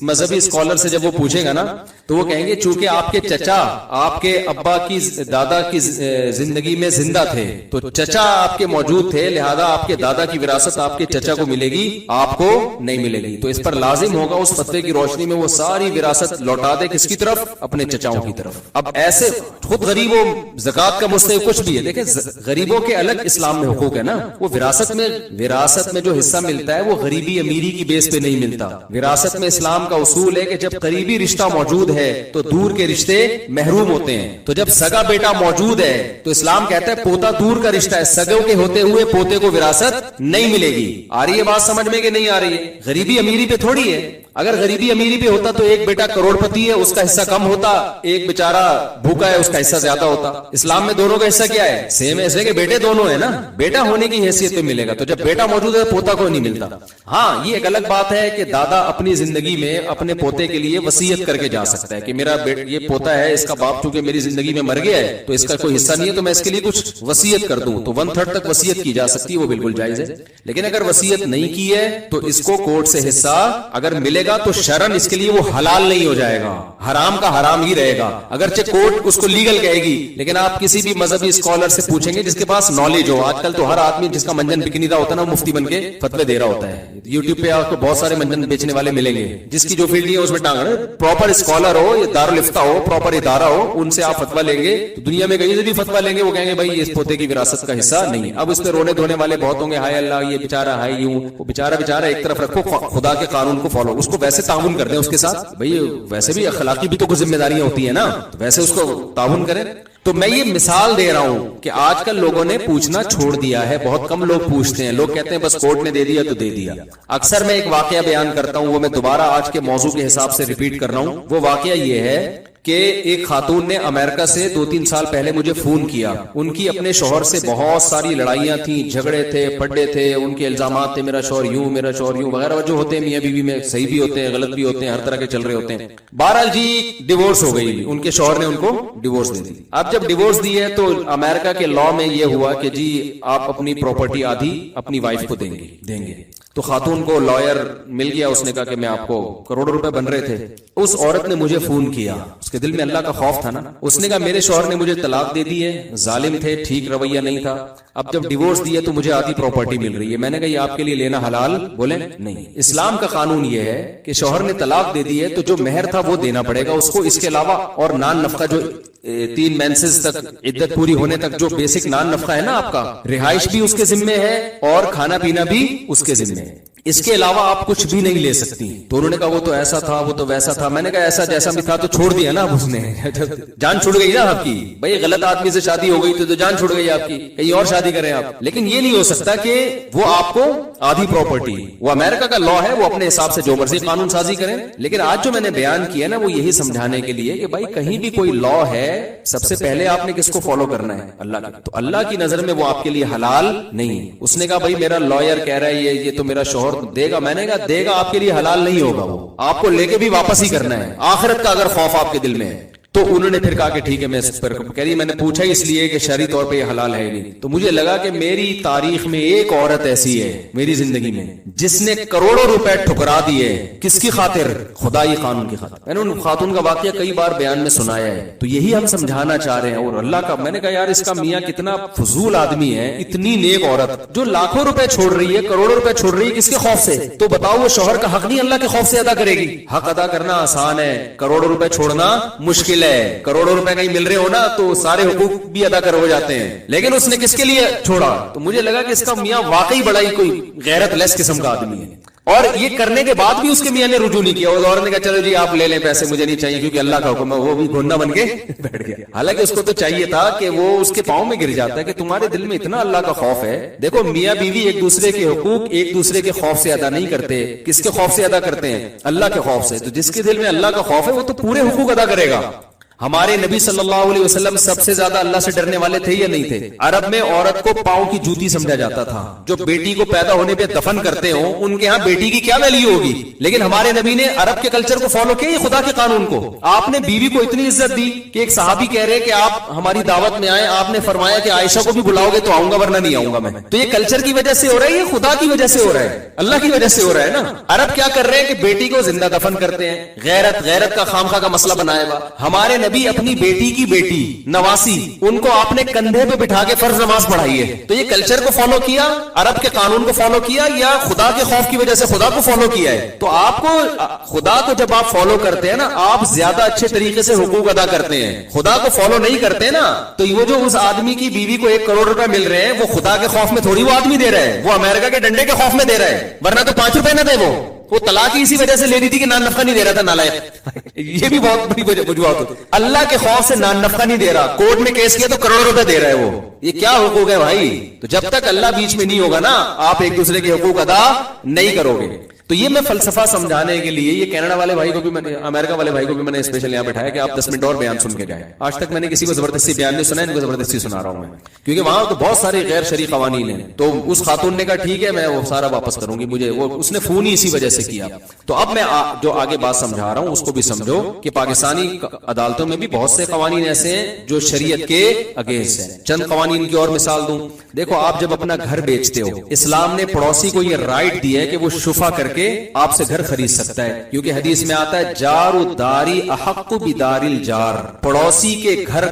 مذہبی اسکالر سے جب وہ پوچھے گا نا, تو وہ کہیں گے چونکہ آپ کے چچا آپ کے ابا کی دادا کی زندگی میں زندہ تھے, تو چچا آپ کے موجود تھے, لہذا آپ کے دادا کی وراثت آپ کے چچا کو ملے گی, آپ کو نہیں ملے گی. تو اس پر لازم ہوگا اس فتوے کی روشنی میں وہ ساری وراثت لوٹا دے کس کی طرف؟ اپنے چچاؤں کی طرف. اب ایسے خود غریبوں زکات کا مستحق کچھ بھی ہے, دیکھیں غریبوں کے الگ اسلام میں حقوق ہے نا. وہ وراثت میں جو حصہ ملتا ہے وہ غریبی امیری کی بیس پہ نہیں ملتا. وراثت میں اسلام کا اصول ہے کہ جب قریبی رشتہ موجود ہے تو دور کے رشتے محروم ہوتے ہیں. تو جب سگا بیٹا موجود ہے تو اسلام کہتا ہے پوتا دور کا رشتہ ہے, سگوں کے ہوتے ہوئے پوتے کو وراثت نہیں ملے گی. آ رہی ہے بات سمجھ میں کہ نہیں آ رہی ہے؟ غریبی امیری پہ تھوڑی ہے. اگر غریبی امیری پہ ہوتا تو ایک بیٹا کروڑ پتی ہے, اس کا حصہ کم ہوتا, ایک بیچارہ بھوکا ہے, اس کا حصہ زیادہ ہوتا. اسلام میں دونوں کا حصہ کیا ہے؟ سیم ہے, ایسے کہ بیٹے دونوں ہیں نا, بیٹا ہونے کی حیثیت پہ ملے گا. تو جب بیٹا موجود ہے پوتا کو نہیں ملتا. ہاں یہ ایک الگ بات ہے کہ دادا اپنی زندگی میں اپنے پوتے کے لیے وصیت کر کے جا سکتا ہے کہ میرا یہ پوتا ہے, اس کا باپ چونکہ میری زندگی میں مر گیا ہے تو اس کا کوئی حصہ نہیں ہے, تو میں اس کے لیے کچھ وصیت کر دوں. تو 1/3 تک وصیت کی جا سکتی ہے, وہ بالکل جائز ہے. لیکن اگر وصیت نہیں کی ہے تو اس کو کورٹ سے حصہ اگر ملے گا تو شرعن اس کے لیے وہ حلال نہیں ہو جائے گا, حرام کا حرام ہی رہے گا. اگرچہ کورٹ اس کو لیگل کہے گی, لیکن آپ کسی بھی مذہبی اسکالر سے پوچھیں گے جس کے پاس نالج ہو, آج کل تو ہر آدمی جس کا منجن بکنی رہا ہوتا ہے نا, مفتی بن کے فتوے دے رہا ہوتا ہے. یوٹیوب پہ آپ کو بہت سارے منجن بیچنے والے ملیں گے, جس کی جو فیلڈ ہے اس میں ٹانگ ہے. پراپر اسکالر ہو یا دارالفتہ ہو, پراپر ادارہ ہو, ان سے آپ فتوا لیں گے تو دنیا میں کہیں سے بھی فتوا لیں گے, وہ کہیں گے بھائی اس پوتے کی وراثت کا حصہ نہیں ہے. اب اس پہ رونے دھونے والے بہت ہوں گے, ہائے اللہ یہ بیچارہ ہائے یوں, وہ بیچارہ ایک طرف رکھو, خدا کے قانون کو فالو. اس کو ویسے تعاون کر دیں اس کے ساتھ, بھائی ویسے بھی اخلاقی بھی تو کچھ ذمہ داریاں ہوتی ہیں نا, تو ویسے اس کو تعاون کریں. تو میں یہ مثال دے رہا ہوں کہ آج کل لوگوں نے پوچھنا چھوڑ دیا ہے, بہت کم لوگ پوچھتے ہیں. لوگ کہتے ہیں بس کورٹ نے دے دیا تو دے دیا. اکثر میں ایک واقعہ بیان کرتا ہوں, وہ میں دوبارہ آج کے موضوع کے حساب سے ریپیٹ کر رہا ہوں. وہ واقعہ یہ ہے کہ ایک خاتون نے امریکہ سے 2-3 سال پہلے مجھے فون کیا. ان کی اپنے شوہر سے بہت ساری لڑائیاں تھیں, جھگڑے تھے, پڈے تھے, ان کے الزامات تھے میرا شوہر یوں میرا شوہر یوں وغیرہ جو ہوتے ہیں میاں بیوی میں, صحیح بھی ہوتے ہیں غلط بھی ہوتے ہیں, ہر طرح کے چل رہے ہوتے ہیں. بہرحال جی ڈیورس ہو گئی, ان کے شوہر نے ان کو ڈیورس دے دی. اب جب ڈیورس دی ہے تو امریکہ کے لا میں یہ ہوا کہ جی آپ اپنی پراپرٹی آدھی اپنی وائف کو دیں گے. تو خاتون کو لائر مل گیا, اس نے کہا کہ میں آپ کو کروڑوں روپے بن رہے تھے. اس عورت نے مجھے فون کیا, اس کے دل میں اللہ کا خوف تھا نا. اس نے کہا میرے شوہر نے مجھے طلاق دے دی ہے, ظالم تھے, ٹھیک رویہ نہیں تھا. اب جب ڈیورس دی ہے تو مجھے آدھی پراپرٹی مل رہی ہے. میں نے کہا یہ آپ کے لیے لینا حلال؟ بولے نہیں. اسلام کا قانون یہ ہے کہ شوہر نے طلاق دے دی ہے تو جو مہر تھا وہ دینا پڑے گا اس کو, اس کے علاوہ اور نان نفقہ جو 3 مینسز تک عدت پوری ہونے تک جو بیسک نان نفقہ ہے نا آپ کا, رہائش بھی اس کے ذمے ہے اور کھانا پینا بھی اس کے ذمے ہے. اس کے علاوہ آپ کچھ بھی نہیں لے سکتی. تو انہوں نے کہا وہ تو ایسا تھا, وہ تو ویسا تھا. میں نے کہا ایسا جیسا بھی تھا تو چھوڑ دیا نا اب اس نے, جان چھوڑ گئی نا آپ کی. بھائی غلط آدمی سے شادی ہو گئی تو جان چھوڑ گئی آپ کی, کہیں اور شادی کریں آپ. لیکن یہ نہیں ہو سکتا کہ وہ آپ کو آدھی پراپرٹی, وہ امریکہ کا لا ہے, وہ اپنے حساب سے جو مرضی قانون سازی کریں. لیکن آج جو میں نے بیان کیا نا وہ یہی سمجھانے کے لیے کہ بھائی کہیں بھی کوئی لا ہے, سب سے پہلے آپ نے کس کو فالو کرنا ہے؟ اللہ کا. تو اللہ کی نظر میں وہ آپ کے لیے حلال نہیں. اس نے کہا بھائی میرا لائر کہہ رہا ہے یہ تو میرا شوہر دے گا. میں نے کہا دے گا, آپ کے لیے حلال نہیں ہوگا, وہ آپ کو لے کے بھی واپس ہی کرنا ہے. آخرت کا اگر خوف آپ کے دل میں ہے تو انہوں نے پھر کہا کہ ٹھیک ہے میں اس پر کہہ رہی, میں نے پوچھا اس لیے کہ شرعی طور پہ یہ حلال ہے نہیں. تو مجھے لگا کہ میری تاریخ میں ایک عورت ایسی ہے میری زندگی میں جس نے کروڑوں روپے ٹھکرا دیے. کس کی خاطر؟ خدائی قانون کی خاطر. میں نے ان خاتون کا واقعہ کئی بار بیان میں سنایا ہے. تو یہی ہم سمجھانا چاہ رہے ہیں. اور اللہ کا, میں نے کہا یار اس کا میاں کتنا فضول آدمی ہے, اتنی نیک عورت جو لاکھوں روپے چھوڑ رہی ہے, کروڑوں روپے چھوڑ رہی ہے, کس کے خوف سے؟ تو بتاؤ وہ شوہر کا حق نہیں اللہ کے خوف سے ادا کرے گی؟ حق ادا کرنا آسان ہے, کروڑوں روپے چھوڑنا مشکل ہے. کروڑوں روپے کہیں مل رہے ہو نا تو سارے حقوق بھی ادا کر ہو جاتے ہیں. لیکن اس نے کس کے لیے چھوڑا؟ تو مجھے لگا کہ اس کا میاں واقعی بڑا ہی کوئی غیرت لیس قسم کا آدمی ہے. اور یہ کرنے کے بعد بھی اس کے میاں نے رجوع نہیں کیا. اس عورت نے کہا چلو جی آپ لے لیں پیسے, مجھے نہیں چاہیے کیونکہ اللہ کا حکم ہے. وہ بھی گھننا بن کے بیٹھ گیا. حالانکہ اس کو تو چاہیے تھا کہ وہ اس کے پاؤں میں گر جاتا ہے کہ تمہارے دل میں اتنا اللہ کا خوف ہے. دیکھو میاں بیوی ایک دوسرے کے حقوق ایک دوسرے کے خوف سے ادا نہیں کرتے. کس کے خوف سے ادا کرتے ہیں؟ اللہ کے خوف سے. تو جس کے دل میں اللہ کا خوف ہے وہ تو پورے حقوق ادا کرے گا. ہمارے نبی صلی اللہ علیہ وسلم سب سے زیادہ اللہ سے ڈرنے والے تھے یا نہیں تھے؟ عرب میں عورت کو پاؤں کی جوتی سمجھا جاتا تھا. جو بیٹی کو پیدا ہونے پہ دفن کرتے ہوں ان کے ہاں بیٹی کی کیا ویلیو ہوگی. لیکن ہمارے نبی نے عرب کے کلچر کو فالو کیا, خدا کے قانون کو. آپ نے بیوی کو اتنی عزت دی کہ ایک صحابی کہہ رہے کہ آپ ہماری دعوت میں آئے, آپ نے فرمایا کہ عائشہ کو بھی بلاؤ گے تو آؤں گا ورنہ نہیں آؤں گا میں. تو یہ کلچر کی وجہ سے ہو رہا ہے, یہ خدا کی وجہ سے ہو رہا ہے, اللہ کی وجہ سے ہو رہا ہے نا. عرب کیا کر رہے ہیں کہ بیٹی کو زندہ دفن کرتے ہیں. غیرت کا خامخواہ کا مسئلہ بنایا ہوا. ہمارے نبی اپنی بیٹی کی بیٹی نواسی ان کو آپ نے کندھے پہ بٹھا کے فرض نماز پڑھائی ہے. تو یہ کلچر کو فالو کیا, عرب کے قانون کو فالو کیا, یا خدا کے خوف کی وجہ سے خدا کو فالو کیا ہے؟ تو آپ کو خدا کو جب آپ فالو کرتے ہیں نا آپ زیادہ اچھے طریقے سے حقوق ادا کرتے ہیں. خدا کو فالو نہیں کرتے نا تو وہ جو اس آدمی کی بیوی کو 1 کروڑ روپے مل رہے ہیں وہ خدا کے خوف میں تھوڑی وہ آدمی دے رہا ہے, وہ امریکہ کے ڈنڈے کے خوف میں دے رہا ہے. ورنہ تو 5 روپے نہ دے. وہ طلاق اسی وجہ سے لے دی تھی کہ نان نفقہ نہیں دے رہا تھا نالائق. یہ بھی بہت بڑی وجوہات ہوتی. اللہ کے خوف سے نان نفقہ نہیں دے رہا, کورٹ میں کیس کیا تو کروڑوں روپے دے رہا ہے. وہ یہ کیا حقوق ہے بھائی؟ تو جب تک اللہ بیچ میں نہیں ہوگا نا آپ ایک دوسرے کے حقوق ادا نہیں کرو گے. تو یہ میں فلسفہ سمجھانے کے لیے یہ کینیڈا والے بھائی کو بھی میں نے, امریکہ والے بھائی کو بھی میں نے اسپیشل یہاں بٹھایا کہ آپ 10 منٹ اور بیان سن کے جائیں. آج تک میں نے کسی کو زبردستی بیان نہیں سنا, ان کو زبردستی سنا رہا ہوں میں, کیونکہ وہاں تو بہت سارے غیر شرعی قوانین ہیں. تو اس خاتون نے کہا ٹھیک ہے میں وہ سارا واپس کروں گی, مجھے وہ اس نے فون ہی اسی وجہ سے کیا. تو اب میں جو آگے بات سمجھا رہا ہوں اس کو بھی سمجھو کہ پاکستانی عدالتوں میں بھی بہت سے قوانین ایسے ہیں جو شریعت کے اگینسٹ ہیں. چند قوانین کی اور مثال دوں. دیکھو آپ جب اپنا گھر بیچتے ہو اسلام نے پڑوسی کو یہ رائٹ دیا ہے کہ وہ شفا کر کے آپ سے گھر خرید سکتا ہے, کیونکہ حدیث میں آتا ہے جار الداری احق بدار الجار. پڑوسی کے گھر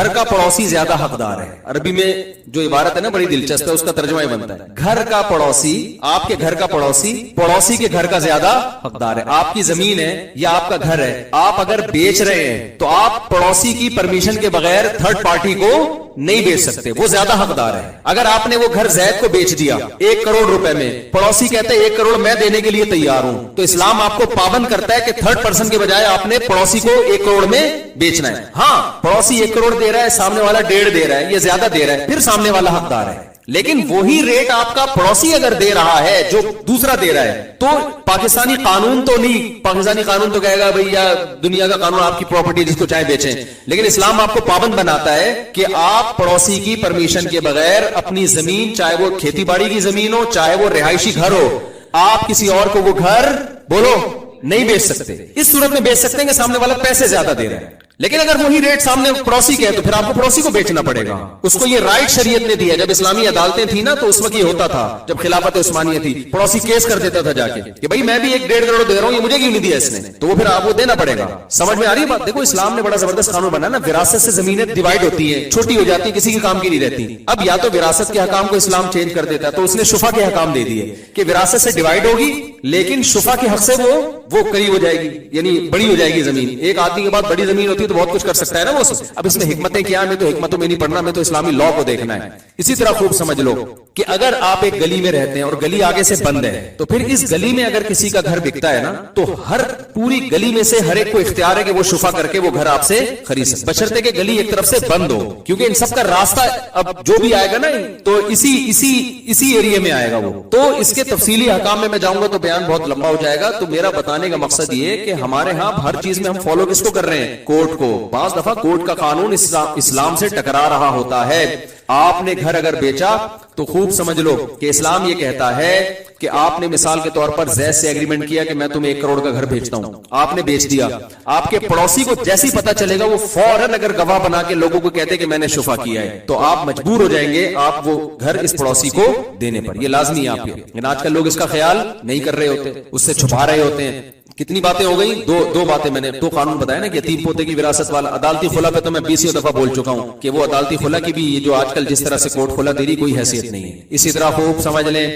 کا پڑوسی زیادہ حقدار ہے. عربی میں جو عبارت ہے نا بڑی دلچسپ ہے, اس کا ترجمہ یہ بنتا ہے گھر کا پڑوسی, آپ کے گھر کا پڑوسی کے گھر کا زیادہ حقدار ہے. آپ کی زمین ہے یا آپ کا گھر ہے, آپ اگر بیچ رہے ہیں تو آپ پڑوسی کی پرمیشن کے بغیر تھرڈ پارٹی کو نہیں بیچ سکتے, وہ زیادہ حقدار ہے. اگر آپ نے وہ گھر زید کو بیچ دیا 1 کروڑ روپے میں, پڑوسی کہتے ہیں 1 کروڑ میں دینے کے لیے تیار ہوں, تو اسلام آپ کو پابند کرتا ہے کہ تھرڈ پرسن کے بجائے آپ نے پڑوسی کو 1 کروڑ میں بیچنا ہے. ہاں پڑوسی 1 کروڑ دے رہا ہے, سامنے والا 1.5 دے رہا ہے, یہ زیادہ دے رہا ہے, پھر سامنے والا حقدار ہے. لیکن وہی ریٹ آپ کا پڑوسی اگر دے رہا ہے جو دوسرا دے رہا ہے تو پاکستانی قانون تو نہیں, پاکستانی قانون تو کہے گا بھئی یا دنیا کا قانون آپ کی پراپرٹی جس کو چاہے بیچیں, لیکن اسلام آپ کو پابند بناتا ہے کہ آپ پڑوسی کی پرمیشن کے بغیر اپنی زمین, چاہے وہ کھیتی باڑی کی زمین ہو چاہے وہ رہائشی گھر ہو, آپ کسی اور کو وہ گھر بولو نہیں بیچ سکتے. اس صورت میں بیچ سکتے ہیں کہ سامنے والا پیسے زیادہ دے رہا ہے, لیکن اگر وہی ریٹ سامنے پڑوسی کے ہے تو پھر آپ کو پڑوسی کو بیچنا پڑے گا. اس کو یہ رائٹ شریعت نے دیا. جب اسلامی عدالتیں تھی نا تو اس وقت یہ ہوتا تھا, جب خلافت عثمانیہ تھی پڑوسی کیس کر دیتا تھا جا کے کہ بھائی میں بھی 1.5 کروڑ دے رہا ہوں, یہ مجھے کیوں نہیں دیا اس نے, تو وہ پھر آپ کو دینا پڑے گا. سمجھ میں آ رہی ہے بات؟ دیکھو اسلام نے بڑا زبردست قانون بنا نا, وراثت سے زمینیں ڈیوائڈ ہوتی ہیں, چھوٹی ہو جاتی ہے, کسی کے کام کی نہیں رہتی. اب یا تو وراثت کے حکام کو اسلام چینج کر دیتا ہے, تو اس نے شفا کے حکام دے دیے کہ وراثت سے ڈیوائڈ ہوگی لیکن شفا کے حق سے وہ قریب ہو جائے گی, یعنی بڑی ہو جائے گی زمین. ایک آدمی کے بعد بڑی زمین ہوتی ہے تو بہت کچھ کر سکتا ہے نا وہ. اب اس میں حکمتیں کیا, میں تو حکمتوں میں نہیں پڑھنا, میں تو اسلامی لا کو دیکھنا ہے. اسی طرح خوب سمجھ لو کہ اگر آپ ایک گلی میں رہتے ہیں اور گلی آگے سے بند ہے تو پھر اس گلی میں اگر کسی کا گھر بکتا ہے نا تو ہر پوری گلی میں سے ہر ایک کو اختیار ہے کہ وہ شفا کر کے وہ گھر آپ سے خرید سکے, بشرطے کہ گلی ایک طرف سے بند ہو, کیونکہ ان سب کا راستہ اب جو بھی آئے گا نا تو اسی ایریا میں آئے گا وہ. تو اس کے تفصیلی حکام میں جاؤں گا تو بیان بہت لمبا ہو جائے گا. تو میرا بتانے کا مقصد یہ کہ ہمارے ہاں ہر چیز میں ہم فالو کس کو کر رہے ہیں, کورٹ کو. بعض دفعہ کورٹ کا قانون اسلام سے ٹکرا رہا ہوتا ہے. آپ نے گھر اگر بیچا تو خوب سمجھ لو کہ اسلام یہ کہتا ہے کہ آپ نے مثال کے طور پر زید سے ایگریمنٹ کیا کہ میں تمہیں 1 کروڑ کا گھر بھیجتا ہوں, آپ نے بیچ دیا. آپ کے پڑوسی کو جیسے ہی پتا چلے گا وہ فوراً اگر گواہ بنا کے لوگوں کو کہتے کہ میں نے شفا کیا ہے تو آپ مجبور ہو جائیں گے آپ وہ گھر اس پڑوسی کو دینے پر. یہ لازمی ہے آپ کے, لیکن آج کل لوگ اس کا خیال نہیں کر رہے ہوتے, اس سے چھپا رہے ہوتے ہیں. کتنی باتیں ہو گئی؟ دو باتیں میں نے دو قانون بتایا نا کہ یتیم پوتے کی وراثت والا. عدالتی خلا پہ تو میں 20 دفعہ بول چکا ہوں کہ وہ عدالتی خلا کی بھی یہ جو آج کل جس طرح سے کورٹ خلا دے رہی کوئی حیثیت نہیں ہے. اسی طرح خوب سمجھ لیں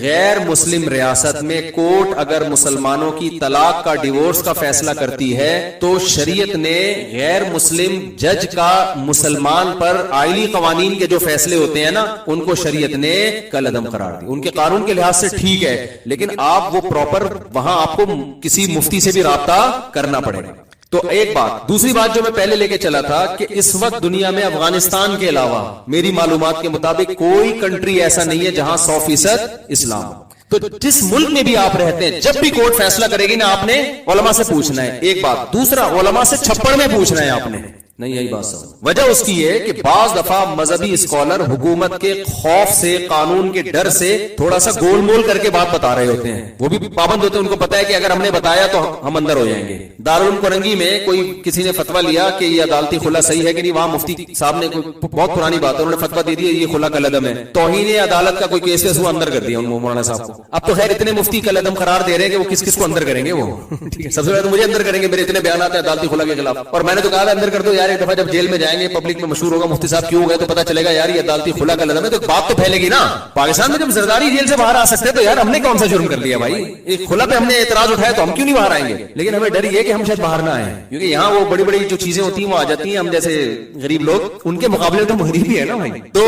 غیر مسلم ریاست میں کورٹ اگر مسلمانوں کی طلاق کا ڈیورس کا فیصلہ کرتی ہے تو شریعت نے غیر مسلم جج کا مسلمان پر آئلی قوانین کے جو فیصلے ہوتے ہیں نا ان کو شریعت نے کالعدم قرار دی. ان کے قانون کے لحاظ سے ٹھیک ہے لیکن آپ وہ پراپر وہاں آپ کو کسی مفتی سے بھی رابطہ کرنا پڑے گا. تو ایک بات. دوسری بات جو میں پہلے لے کے چلا تھا کہ اس وقت دنیا میں افغانستان کے علاوہ میری معلومات کے مطابق کوئی کنٹری ایسا نہیں ہے جہاں 100% اسلام. تو جس ملک میں بھی آپ رہتے ہیں جب بھی کورٹ فیصلہ کرے گی نا آپ نے علماء سے پوچھنا ہے. ایک بات. دوسرا علماء سے چھپڑ میں پوچھنا ہے آپ نے. نہیں یہی بات سمجھ. وجہ اس کی ہے کہ بعض دفعہ مذہبی اسکالر حکومت کے خوف سے قانون کے ڈر سے تھوڑا سا گول مول کر کے بات بتا رہے ہوتے ہیں. وہ بھی پابند ہوتے ہیں. ان کو پتا ہے کہ اگر ہم نے بتایا تو ہم اندر ہو جائیں گے. دارالعلوم کرنگی میں کوئی کسی نے فتویٰ لیا کہ یہ عدالتی خلا صحیح ہے کہ نہیں. وہاں مفتی صاحب نے بہت پرانی بات ہے انہوں نے فتویٰ دے دیا یہ خلا کالعدم ہے. توہین عدالت کا کوئی کیس ہے وہ اندر کر دیا مولانا صاحب کو. اب تو خیر اتنے مفتی کالعدم قرار دے رہے ہیں کہ وہ کس کس کو اندر کریں گے. وہ ٹھیک ہے سب سے پہلے تو مجھے اندر کریں گے. میرے اتنے بیانات ہیں عدالتی خلا کے خلاف اور میں نے تو کہا تھا اندر کر دو یار. ایک دفعہ جب جیل میں جائیں گے پبلک میں مشہور ہوگا مفتی صاحب کیوں گئے تو پتہ چلے گا یار یہ عدالتی خلا کا لازم ہے تو بات تو پھیلے گی نا. پاکستان میں جب زرداری جیل سے باہر آ سکتے تو یار ہم نے کون سا جرم کر لیا بھائی. ایک خلا پہ ہم نے اعتراض اٹھایا تو ہم کیوں نہیں باہر آئیں گے. لیکن ہمیں ڈر یہ کہ ہم شاید باہر نہ آئیں کیونکہ یہاں وہ بڑی بڑی جو چیزیں ہوتی ہیں وہ آ جاتی ہیں. ہم جیسے غریب لوگ ان کے مقابلے تو مغرب ہی ہے نا بھائی. تو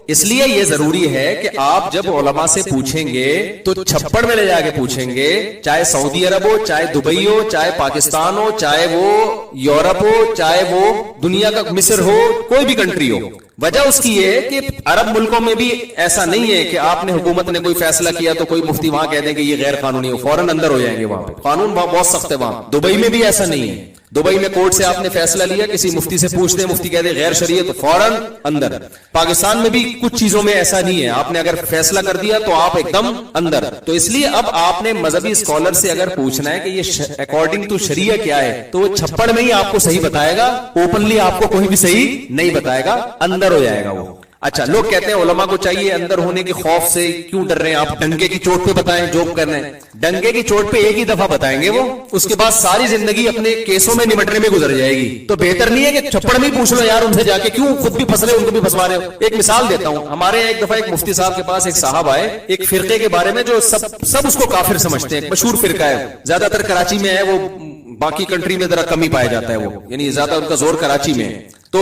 اس لیے یہ ضروری ہے کہ آپ جب علماء سے پوچھیں گے تو چھپڑ میں لے جا کے پوچھیں گے. چاہے سعودی عرب ہو چاہے دبئی ہو چاہے پاکستان ہو چاہے وہ یورپ ہو چاہے وہ دنیا کا مصر ہو کوئی بھی کنٹری ہو. وجہ اس کی یہ کہ عرب ملکوں میں بھی ایسا نہیں ہے کہ آپ نے حکومت نے کوئی فیصلہ کیا تو کوئی مفتی وہاں کہہ دیں کہ یہ غیر قانونی ہو فوراً اندر ہو جائیں گے. وہاں پہ قانون بہت سخت ہے. وہاں دبئی میں بھی ایسا نہیں ہے. دبئی میں کورٹ سے آپ نے فیصلہ لیا کسی مفتی سے پوچھتے ہیں مفتی کہتے ہیں غیر شرعی تو فوراً اندر. پاکستان میں بھی کچھ چیزوں میں ایسا نہیں ہے. آپ نے اگر فیصلہ کر دیا تو آپ ایک دم اندر. تو اس لیے اب آپ نے مذہبی اسکالر سے اگر پوچھنا ہے کہ یہ اکارڈنگ ٹو شریعہ کیا ہے تو وہ چھپڑ میں ہی آپ کو صحیح بتائے گا. اوپنلی آپ کو کوئی بھی صحیح نہیں بتائے گا. اندر ہو جائے گا وہ. اچھا لوگ کہتے ہیں علماء کو چاہیے اندر ہونے کے خوف سے کیوں ڈر رہے ہیں آپ ڈنگے کی چوٹ پہ بتائیں جو کر رہے ہیں. ڈنگے کی چوٹ پہ ایک ہی دفعہ بتائیں گے وہ اس کے بعد ساری زندگی اپنے کیسوں میں نمٹنے میں گزر جائے گی. تو بہتر نہیں ہے کہ چھپڑ میں پوچھ لو یار ان سے جا کے کیوں خود بھی پھنس رہے ان کو بھی پھنسوا رہے ہو. ایک مثال دیتا ہوں. ہمارے ایک دفعہ ایک مفتی صاحب کے پاس ایک صاحب آئے ایک فرقے کے بارے میں جو سب اس کو کافر سمجھتے ہیں. مشہور فرقہ ہے زیادہ تر کراچی میں ہے. وہ باقی کنٹری میں ذرا کم ہی پایا جاتا ہے. وہ یعنی زیادہ ان کا زور کراچی میں ہے. تو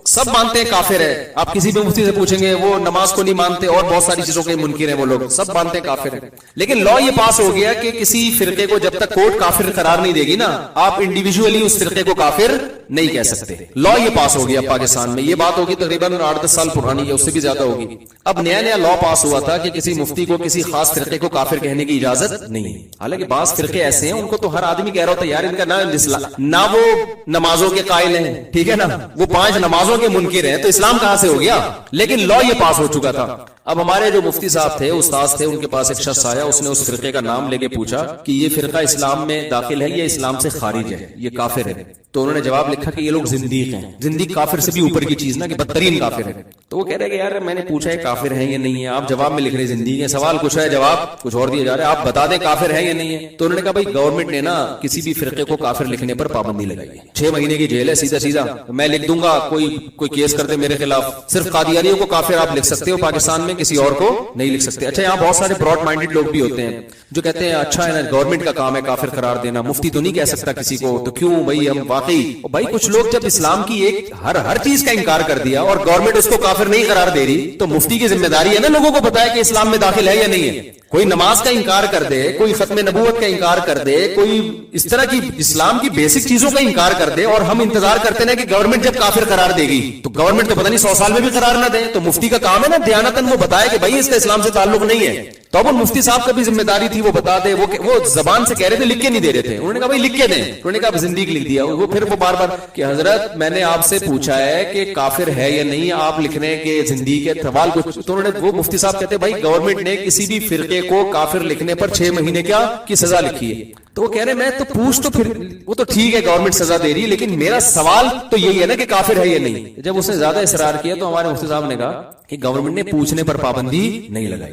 سب مانتے ہیں کافر ہے. آپ کسی بھی مفتی سے پوچھیں گے وہ نماز کو نہیں مانتے اور بہت ساری چیزوں کے منکر ہیں. وہ لوگ سب مانتے ہیں کافر ہے. لیکن لا یہ پاس ہو گیا کہ کسی فرقے کو جب تک کورٹ کافر قرار نہیں دے گی نا آپ انڈیویجولی اس فرقے کو کافر نہیں کہہ سکتے. لا یہ پاس ہو گیا پاکستان میں. یہ بات ہوگی تقریباً 8-10 سال پرانی ہے اس سے بھی زیادہ ہوگی. اب نیا نیا لا پاس ہوا تھا کہ کسی مفتی کو کسی خاص فرقے کو کافر کہنے کی اجازت نہیں ہے. حالانکہ بعض فرقے ایسے ہیں ان کو تو ہر آدمی کہہ رہا ہوتا ہے یار ان کا نہ وہ نمازوں کے قائل ہیں ٹھیک ہے نا وہ 5 نمازوں کے منکر ہیں تو اسلام کہاں سے ہو گیا. لیکن لا یہ پاس ہو چکا تھا. اب ہمارے جو مفتی صاحب تھے استاذ تھے ان کے پاس ایک شخص آیا اس نے اس فرقے کا نام لے کے پوچھا کہ یہ فرقہ اسلام میں داخل ہے یا اسلام سے خارج ہے یہ کافر ہے. تو انہوں نے جواب لکھا کہ یہ لوگ زندیق ہیں. زندیق کافر سے بھی اوپر کی چیز نا کہ بدترین کافر ہے. تو وہ کہہ رہے کہ یار میں نے پوچھا ہے کافر ہیں یا نہیں ہے آپ جواب میں لکھ رہے زندیق ہیں. سوال کچھ ہے جواب کچھ اور دیا جا رہا ہے. آپ بتا دیں کافر ہے یا نہیں ہے. تو انہوں نے کہا بھائی گورنمنٹ نے نا کسی بھی فرقے کو کافر لکھنے پر پابندی لگائی ہے. 6 مہینے کی جیل ہے. سیدھا میں لکھ دوں گا کوئی کیس کر دے میرے خلاف صرف قادیانیوں کو کافر آپ لکھ سکتے ہو پاکستان میں کسی اور کو نہیں لکھ سکتے. اچھا یہاں بہت سارے براڈ مائنڈڈ لوگ بھی ہوتے ہیں جو کہتے ہیں اچھا ہے گورنمنٹ کا کام ہے کافر قرار دینا مفتی تو نہیں کہہ سکتا کسی کو تو کیوں بھائی ہم واقعی بھائی کچھ لوگ جب اسلام کی ایک ہر چیز کا انکار کر دیا اور گورنمنٹ اس کو کافر نہیں قرار دے رہی تو مفتی کی ذمہ داری ہے نا لوگوں کو بتایا کہ اسلام میں داخل ہے یا نہیں ہے. کوئی نماز کا انکار کر دے کوئی ختم نبوت کا انکار کر دے کوئی اس طرح کی اسلام کی بیسک چیزوں کا انکار کر دے اور ہم انتظار کرتے ہیں کہ گورنمنٹ جب کافر قرار دے گی تو گورنمنٹ تو پتہ نہیں 100 سال میں بھی قرار نہ دے. تو مفتی کا کام ہے نا دیانتاً وہ بتائے کہ بھائی اس کا اسلام سے تعلق نہیں ہے. تو اب مفتی صاحب کا بھی ذمہ داری تھی وہ بتا دے. وہ زبان سے کہہ رہے تھے لکھ کے نہیں دے رہے تھے. انہوں نے کہا بھائی لکھ کے دیں. انہوں نے کہا زندگی لکھ دیا. وہ پھر وہ بار بار کہ حضرت میں نے آپ سے پوچھا ہے کہ کافر ہے یا نہیں آپ لکھ رہے ہیں کہ زندگی کے سوال کچھ. تو انہوں نے وہ مفتی صاحب کہتے بھائی گورنمنٹ نے کسی بھی فرقے کو کافر لکھنے پر 6 مہینے کی سزا لکھی ہے. تو وہ کہہ رہے میں تو پوچھ تو پھر وہ تو ٹھیک ہے گورنمنٹ سزا دے رہی ہے لیکن میرا سوال تو یہی ہے نا کہ کافر ہے یا نہیں. جب اس نے زیادہ اصرار کیا تو ہمارے مفتی صاحب نے کہا کہ گورنمنٹ نے پوچھنے پر پابندی نہیں لگائی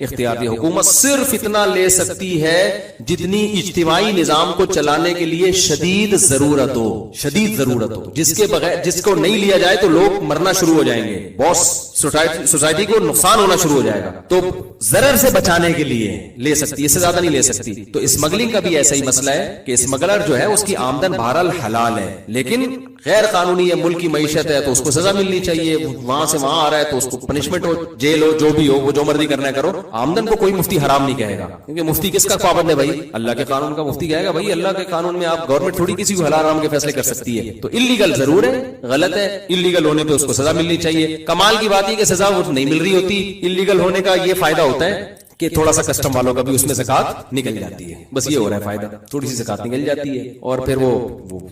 اختیار دیا. حکومت صرف اتنا لے سکتی ہے جتنی اجتماعی نظام کو چلانے کے لیے شدید ضرورت ہو, شدید ضرورت ہو. جس کے بغیر, جس کو نہیں لیا جائے تو لوگ مرنا شروع ہو جائیں گے, باس سوسائٹی کو نقصان ہونا شروع ہو جائے گا. تو ضرر سے بچانے کے لیے لے سکتی, اس سے زیادہ نہیں لے سکتی. تو اسمگلنگ کا بھی ایسا ہی مسئلہ ہے کہ اسمگلر جو ہے اس کی آمدن بہرحال حلال ہے, لیکن غیر قانونی ہے, ملک کی معیشت ہے تو اس کو سزا ملنی چاہیے. وہاں سے وہاں آ رہا ہے تو اس کو پنشمنٹ ہو, جیل ہو, جو بھی ہو, وہ جو مرضی کرنا ہے کرو. آمدن کو کوئی مفتی حرام نہیں کہے گا, کیونکہ مفتی کس کا پابند ہے بھائی؟ اللہ کے قانون کا مفتی کہے گا بھائی اللہ کے قانون میں آپ, گورنمنٹ تھوڑی کسی کو حلال حرام کے فیصلے کر سکتی ہے. تو اللیگل ضرور ہے, غلط ہے, اللیگل ہونے پہ اس کو سزا ملنی چاہیے. کمال کی بات یہ کہ سزا وہ نہیں مل رہی ہوتی. اللیگل ہونے کا یہ فائدہ ہوتا ہے کہ تھوڑا سا کسٹم والوں کا بھی اس میں زکات نکل جاتی ہے, بس یہ ہو رہا ہے فائدہ, تھوڑی سی زکات نکل جاتی ہے, اور پھر وہ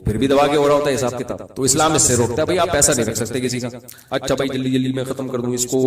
پھر بھی دبا کے ہو رہا ہوتا ہے حساب کتاب. تو اسلام اس سے روکتا ہے بھائی آپ پیسہ نہیں رکھ سکتے کسی کا. اچھا بھائی جلدی جلدی میں ختم کر دوں اس کو.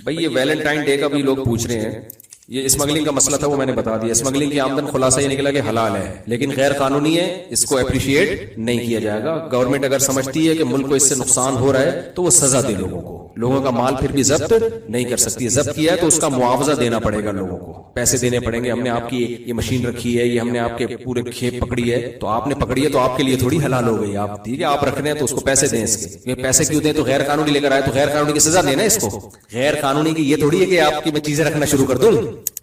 بھائی یہ ویلنٹائن ڈے کا بھی لوگ پوچھ رہے ہیں, یہ اسمگلنگ کا مسئلہ تھا وہ میں نے بتا دیا. اسمگلنگ کی آمدن خلاصہ یہ نکلا کہ حلال ہے لیکن غیر قانونی ہے, اس کو اپریشیٹ نہیں کیا جائے گا. گورنمنٹ اگر سمجھتی ہے کہ ملک کو اس سے نقصان ہو رہا ہے تو وہ سزا دے لوگوں کو. لوگوں کا مال پھر بھی ضبط نہیں کر سکتی. ضبط کیا ہے تو اس کا معاوضہ دینا پڑے گا لوگوں کو, پیسے دینے پڑیں گے. ہم نے آپ کی یہ مشین رکھی ہے, یہ ہم نے آپ کے پورے کھیپ پکڑی ہے, تو آپ نے پکڑی ہے تو آپ کے لیے تھوڑی حلال ہو گئی. آپ ٹھیک ہے آپ رکھ رہے ہیں تو اس کو پیسے دیں. اس کے پیسے کیوں دیں؟ تو غیر قانونی لے کر آئے تو غیر قانونی کی سزا دینا اس کو. غیر قانونی کی یہ تھوڑی ہے کہ آپ کی میں چیزیں رکھنا شروع کر دوں.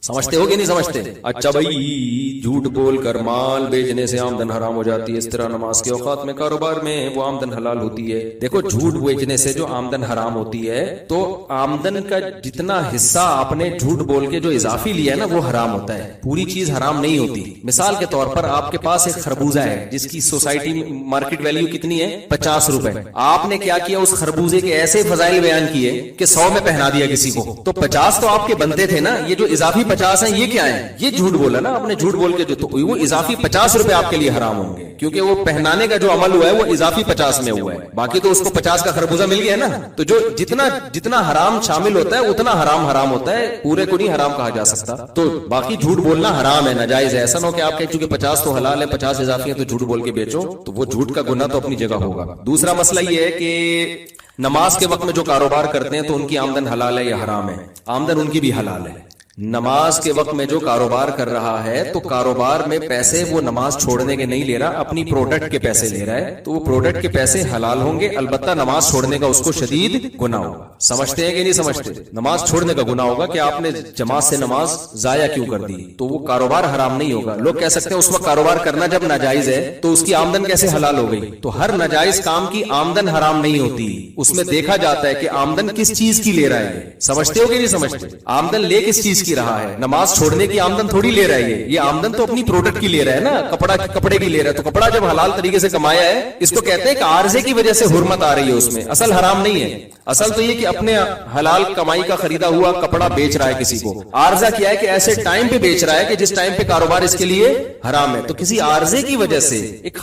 سمجھتے ہو کہ نہیں سمجھتے؟ اچھا بھائی جھوٹ بول کر مال بیچنے سے آمدن حرام ہو جاتی ہے, اس طرح نماز کے اوقات میں کاروبار میں وہ آمدن حلال ہوتی ہے. دیکھو جھوٹ بیچنے سے جو آمدن حرام ہوتی ہے تو آمدن کا جتنا حصہ آپ نے جھوٹ بول کے جو اضافی لیا ہے نا وہ حرام ہوتا ہے, پوری چیز حرام نہیں ہوتی. مثال کے طور پر آپ کے پاس ایک خربوزہ ہے جس کی سوسائٹی میں مارکیٹ ویلیو کتنی ہے؟ 50 روپے. آپ نے کیا کیا, اس خربوزے کے ایسے فضائل بیان کیے کہ 100 میں پہنا دیا کسی کو, تو 50 تو آپ کے بنتے تھے نا. یہ جو اضافی 50 ہیں یہ کیا ہے؟ یہ جھوٹ بولا نا آپ نے. جھوٹ بول کے جو تو وہ اضافی 50 روپے آپ کے لیے حرام ہوں گے, کیونکہ وہ پہنانے کا جو عمل ہوا ہے وہ اضافی 50 میں ہوا ہے. باقی تو اس کو 50 کا خربوزہ مل گیا نا. تو جو جتنا حرام شامل ہوتا ہے اتنا حرام ہوتا ہے, پورے کو نہیں حرام کہا جا سکتا. تو باقی جھوٹ بولنا حرام ہے, ناجائز ہے. ایسا نہ ہو کہ آپ کہیں چونکہ 50 تو حلال ہے 50 اضافی ہے تو جھوٹ بول کے بیچو, تو وہ جھوٹ کا گناہ تو اپنی جگہ ہوگا. دوسرا مسئلہ یہ ہے کہ نماز کے وقت میں جو کاروبار کرتے ہیں تو ان کی آمدن حلال ہے یا حرام ہے؟ آمدن ان کی بھی حلال ہے. نماز کے وقت میں جو کاروبار کر رہا ہے تو کاروبار میں پیسے وہ نماز چھوڑنے کے نہیں لے رہا, اپنی پروڈکٹ کے پیسے لے رہا ہے, تو وہ پروڈکٹ کے پیسے حلال ہوں گے. البتہ نماز چھوڑنے کا اس کو شدید گناہ ہوگا. سمجھتے ہیں کہ نہیں سمجھتے؟ نماز چھوڑنے کا گناہ ہوگا کہ آپ نے جماعت سے نماز ضائع کیوں کر دی, تو وہ کاروبار حرام نہیں ہوگا. لوگ کہہ سکتے ہیں اس وقت کاروبار کرنا جب ناجائز ہے تو اس کی آمدن کیسے حلال ہو گئی؟ تو ہر ناجائز کام کی آمدن حرام نہیں ہوتی, اس میں دیکھا جاتا ہے کہ آمدن کس چیز کی لے رہا ہے. سمجھتے ہو کہ نہیں سمجھتے؟ آمدن لے کس چیز کی رہا ہے؟ نماز چھوڑنے کی آمدن تھوڑی لے رہا ہے, یہ آمدن تو اپنی پروڈکٹ کی لے رہا ہے نا, کپڑے کی لے رہا ہے. تو کپڑا جب حلال طریقے سے کمایا ہے اس کو کہتے ہیں کہ عارضے کی وجہ سے حرمت آ رہی ہے اس میں, اصل حرام نہیں ہے. اصل تو یہ کہ اپنے حلال کمائی کا خریدا ہوا کپڑا بیچ رہا ہے کسی کو. عارضہ کیا ہے کہ ایسے ٹائم پہ بیچ رہا ہے کہ جس ٹائم پہ کاروبار اس کے لیے حرام ہے. تو کسی عارضے کی وجہ سے ایک